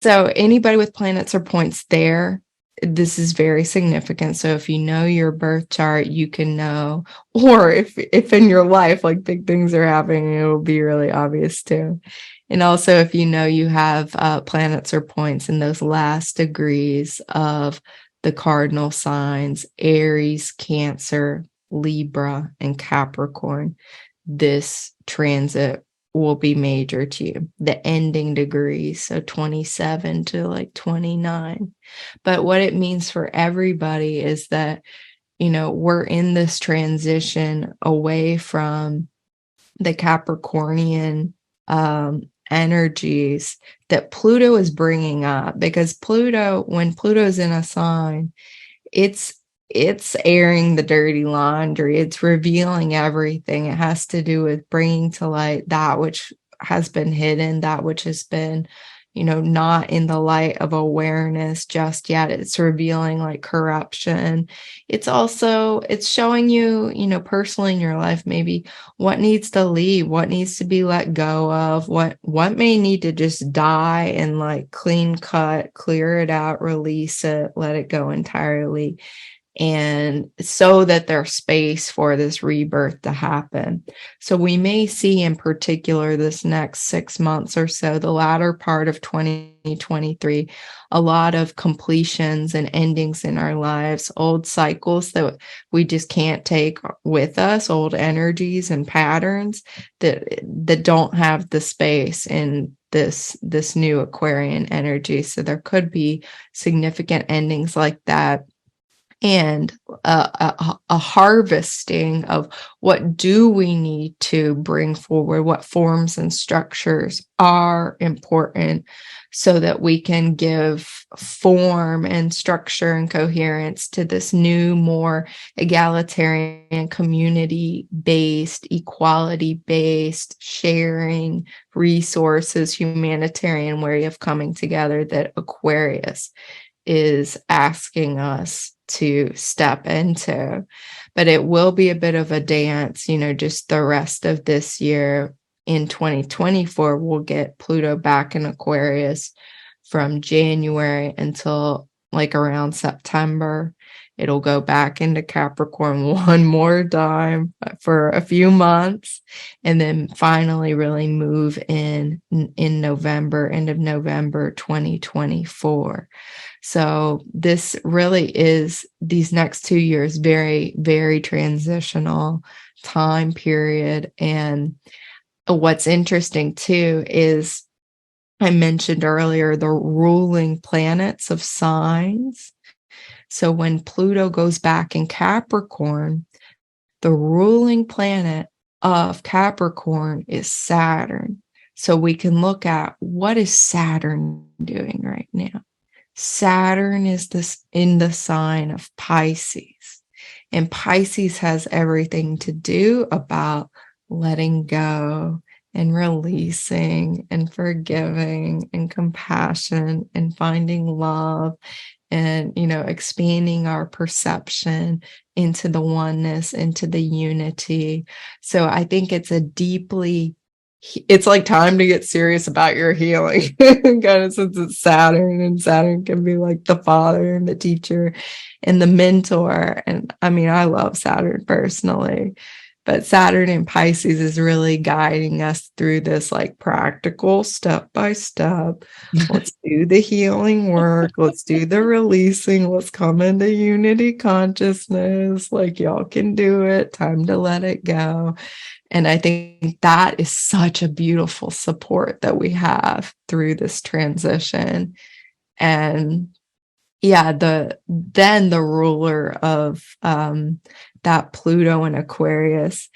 So anybody with planets or points there, this is very significant. So if you know your birth chart, you can know, or if in your life like big things are happening, it will be really obvious too. And also if you know you have planets or points in those last degrees of the cardinal signs, Aries, Cancer, Libra, and Capricorn, this transit will be major to you, the ending degrees, so 27 to like 29. But what it means for everybody is that, we're in this transition away from the Capricornian energies that Pluto is bringing up, because when Pluto's in a sign, it's airing the dirty laundry. It's revealing everything. It has to do with bringing to light that which has been hidden, that which has been, not in the light of awareness just yet. It's revealing like corruption. It's showing you, personally in your life, maybe what needs to leave, what needs to be let go of, what may need to just die and like clean cut, clear it out, release it, let it go entirely. And so that there's space for this rebirth to happen. So we may see in particular this next 6 months or so, the latter part of 2023, a lot of completions and endings in our lives, old cycles that we just can't take with us, old energies and patterns that don't have the space in this new Aquarian energy. So there could be significant endings like that. And a harvesting of what do we need to bring forward, what forms and structures are important so that we can give form and structure and coherence to this new, more egalitarian, community-based, equality-based, sharing resources, humanitarian way of coming together that Aquarius is asking us to step into. But it will be a bit of a dance, just the rest of this year. In 2024, we'll get Pluto back in Aquarius from January until like around September. It'll go back into Capricorn one more time for a few months, and then finally really move in November, end of November 2024. So this really is, these next 2 years, very, very transitional time period. And what's interesting too is I mentioned earlier the ruling planets of signs. So when Pluto goes back in Capricorn, the ruling planet of Capricorn is Saturn. So we can look at what is Saturn doing right now. Saturn is in the sign of Pisces, and Pisces has everything to do about letting go and releasing and forgiving and compassion and finding love and, expanding our perception into the oneness, into the unity. So I think it's like time to get serious about your healing, kind of, since it's Saturn, and Saturn can be like the father and the teacher and the mentor. And I mean, I love Saturn personally, but Saturn in Pisces is really guiding us through this like practical step by step. Let's do the healing work. Let's do the releasing. Let's come into unity consciousness. Like, y'all can do it. Time to let it go. And I think that is such a beautiful support that we have through this transition. And yeah, then the ruler of that Pluto and Aquarius,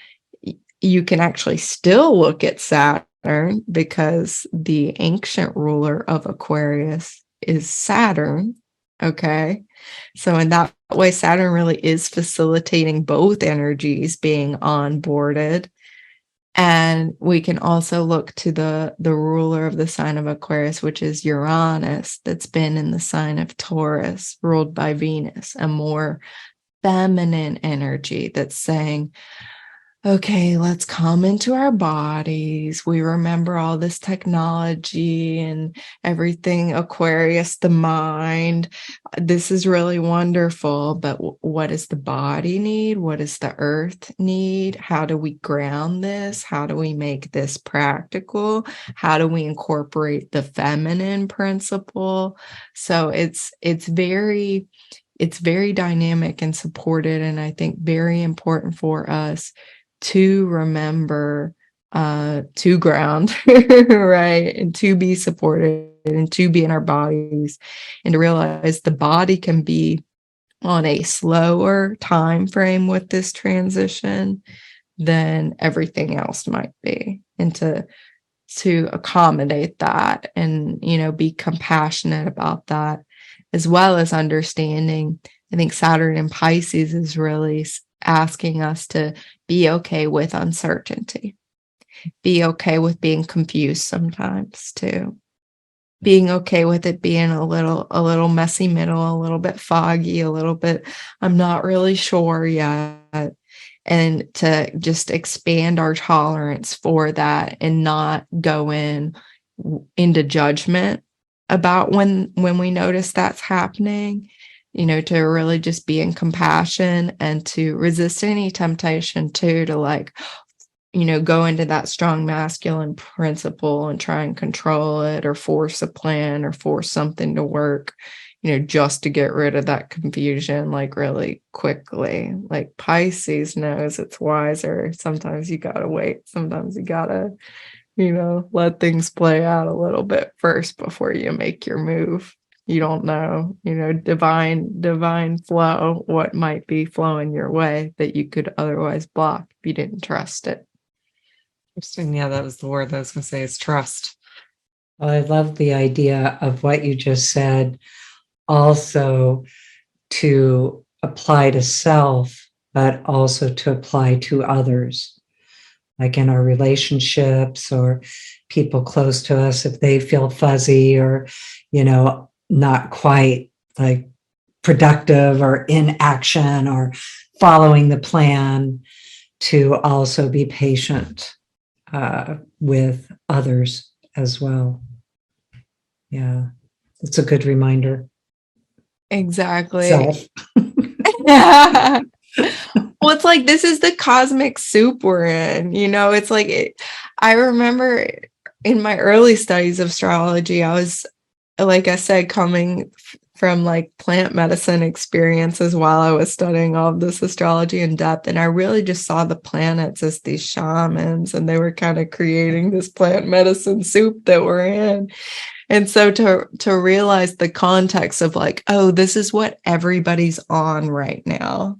you can actually still look at Saturn, because the ancient ruler of Aquarius is Saturn. Okay. So in that way, Saturn really is facilitating both energies being onboarded. And we can also look to the ruler of the sign of Aquarius, which is Uranus, that's been in the sign of Taurus, ruled by Venus, a more feminine energy that's saying, okay, let's come into our bodies. We remember all this technology and everything, Aquarius, the mind. This is really wonderful, but what does the body need? What does the earth need? How do we ground this? How do we make this practical? How do we incorporate the feminine principle? So it's very dynamic and supported, and I think very important for us to remember to ground, right? And to be supported and to be in our bodies, and to realize the body can be on a slower time frame with this transition than everything else might be, and to accommodate that and, be compassionate about that, as well as understanding. I think Saturn in Pisces is really asking us to be okay with uncertainty, be okay with being confused sometimes too, being okay with it being a little messy middle, a little bit foggy, a little bit, I'm not really sure yet. And to just expand our tolerance for that and not go into judgment about when we notice that's happening, to really just be in compassion and to resist any temptation too, to go into that strong masculine principle and try and control it or force a plan or force something to work, just to get rid of that confusion, really quickly. Like Pisces knows it's wiser. Sometimes you gotta wait. Sometimes you gotta, let things play out a little bit first before you make your move. You don't know, divine flow, what might be flowing your way that you could otherwise block if you didn't trust it. Interesting. Yeah, that was the word that I was going to say, is trust. Well, I love the idea of what you just said, also to apply to self, but also to apply to others, like in our relationships or people close to us, if they feel fuzzy or, not quite like productive or in action or following the plan, to also be patient with others as well. Yeah, it's a good reminder. Exactly. Self. Well, it's like, this is the cosmic soup we're in, it's like, I remember in my early studies of astrology, I was, like I said, coming from plant medicine experiences while I was studying all of this astrology in depth. And I really just saw the planets as these shamans, and they were kind of creating this plant medicine soup that we're in. And so to realize the context of oh, this is what everybody's on right now.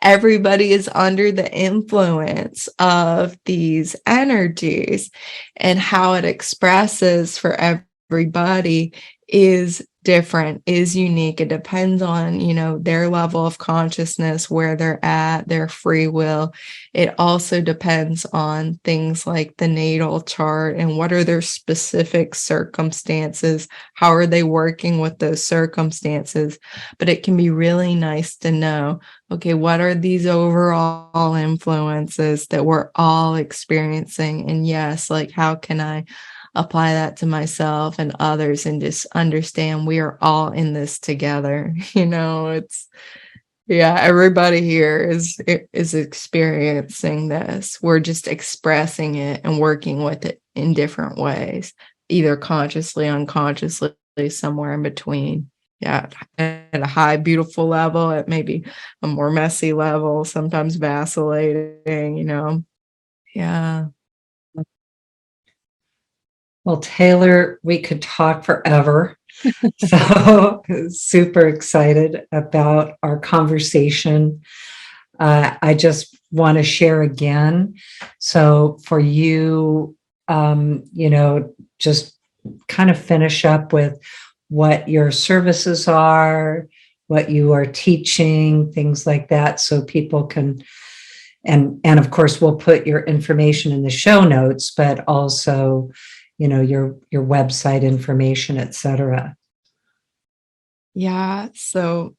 Everybody is under the influence of these energies, and how it expresses for everybody is different, is unique. It depends on, their level of consciousness, where they're at, their free will. It also depends on things like the natal chart and what are their specific circumstances. How are they working with those circumstances? But it can be really nice to know, okay, what are these overall influences that we're all experiencing? And yes, how can I apply that to myself and others, and just understand we are all in this together. Everybody here is experiencing this. We're just expressing it and working with it in different ways, either consciously, unconsciously, somewhere in between. Yeah, at a high, beautiful level, at maybe a more messy level, sometimes vacillating, Yeah. Well, Taylor, we could talk forever. So super excited about our conversation. I just want to share again. So for you, just kind of finish up with what your services are, what you are teaching, things like that, so people can, and of course we'll put your information in the show notes, but also, your website information, etc. Yeah. So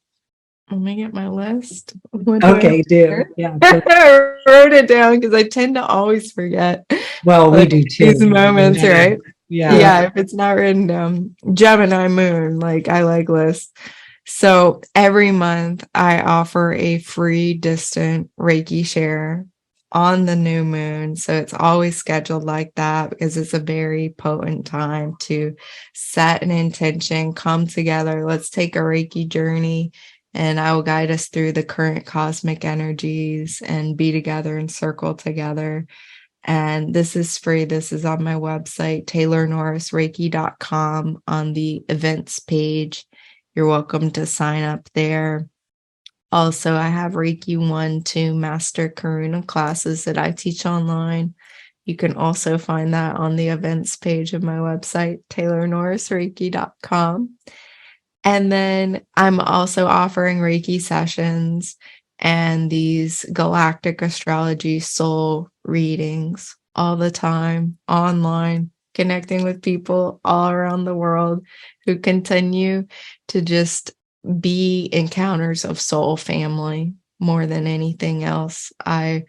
let me get my list. Okay, do. Yeah. I wrote it down because I tend to always forget. Well, we do too. These moments, right? Yeah. Yeah. If it's not written down, Gemini moon, like I like lists. So every month I offer a free distant Reiki share on the new moon. So it's always scheduled like that because it's a very potent time to set an intention, come together. Let's take a Reiki journey, and I will guide us through the current cosmic energies and be together and circle together. And this is free. This is on my website, taylornorrisreiki.com, on the events page. You're welcome to sign up there. Also, I have Reiki 1-2 Master Karuna classes that I teach online. You can also find that on the events page of my website, taylornorrisreiki.com. And then I'm also offering Reiki sessions and these Galactic Astrology soul readings all the time online, connecting with people all around the world who continue to just be encounters of soul family more than anything else. I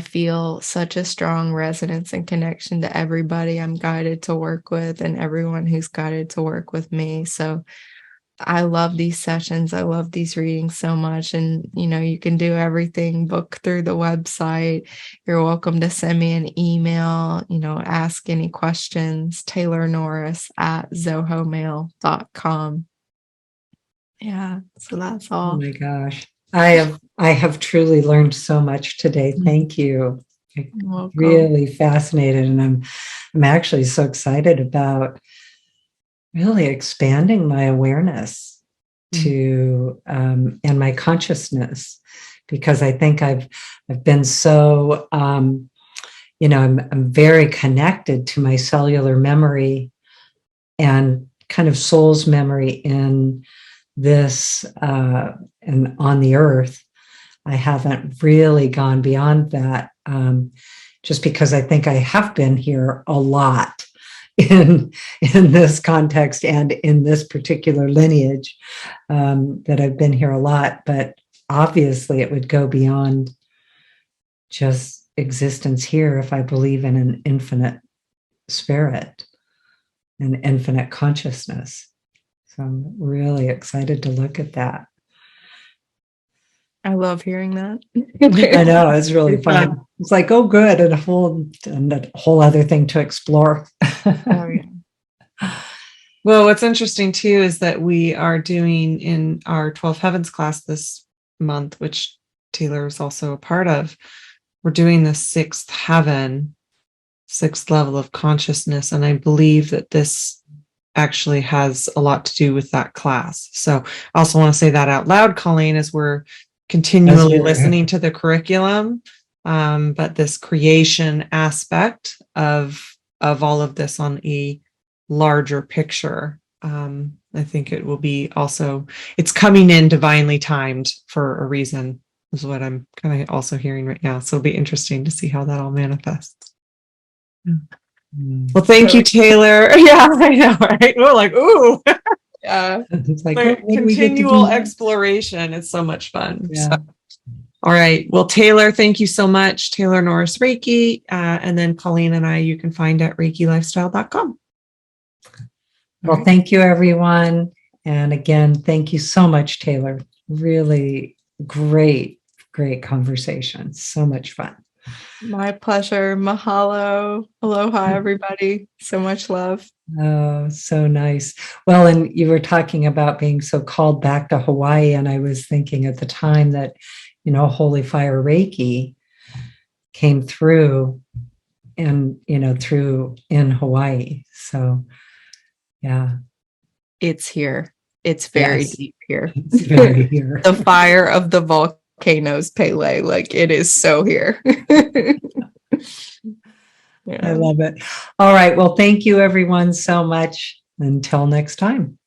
feel such a strong resonance and connection to everybody I'm guided to work with and everyone who's guided to work with me. So I love these sessions. I love these readings so much. And, you can do everything, book through the website. You're welcome to send me an email, ask any questions, taylornorris@zohomail.com. Yeah, so that's all. Oh my gosh. I have truly learned so much today. Thank you. I'm really fascinated, and I'm actually so excited about really expanding my awareness to and my consciousness, because I think I've been so I'm very connected to my cellular memory and kind of soul's memory in this and on the earth. I haven't really gone beyond that, just because I think I have been here a lot in this context and in this particular lineage, that I've been here a lot. But obviously it would go beyond just existence here if I believe in an infinite spirit and infinite consciousness. So I'm really excited to look at that. I love hearing that. I know, it's really fun. It's like, oh, good, and a whole other thing to explore. Oh, yeah. Well, what's interesting too is that we are doing in our 12 Heavens class this month, which Taylor is also a part of. We're doing the 6th heaven, 6th level of consciousness, and I believe that this actually has a lot to do with that class. So I also want to say that out loud, Colleen, as we're continually listening to the curriculum, but this creation aspect of all of this on a larger picture, I think it will be also, it's coming in divinely timed for a reason, is what I'm kind of also hearing right now. So it'll be interesting to see how that all manifests. Well, thank you, Taylor. Yeah, I know, right? We're like, ooh. Yeah. It's like, continual exploration. It's so much fun. Yeah. So, all right. Well, Taylor, thank you so much. Taylor Norris Reiki. And then Colleen and I, you can find at reikilifestyle.com. Well, thank you, everyone. And again, thank you so much, Taylor. Really great conversation. So much fun. My pleasure. Mahalo. Aloha, everybody. So much love. Oh, so nice. Well, and you were talking about being so called back to Hawaii. And I was thinking at the time that, Holy Fire Reiki came through and, through in Hawaii. So, yeah. It's here. It's very deep here. It's very here. The fire of the volcanoes, Pele. Like, it is so here. I love it. All right. Well, thank you, everyone, so much. Until next time.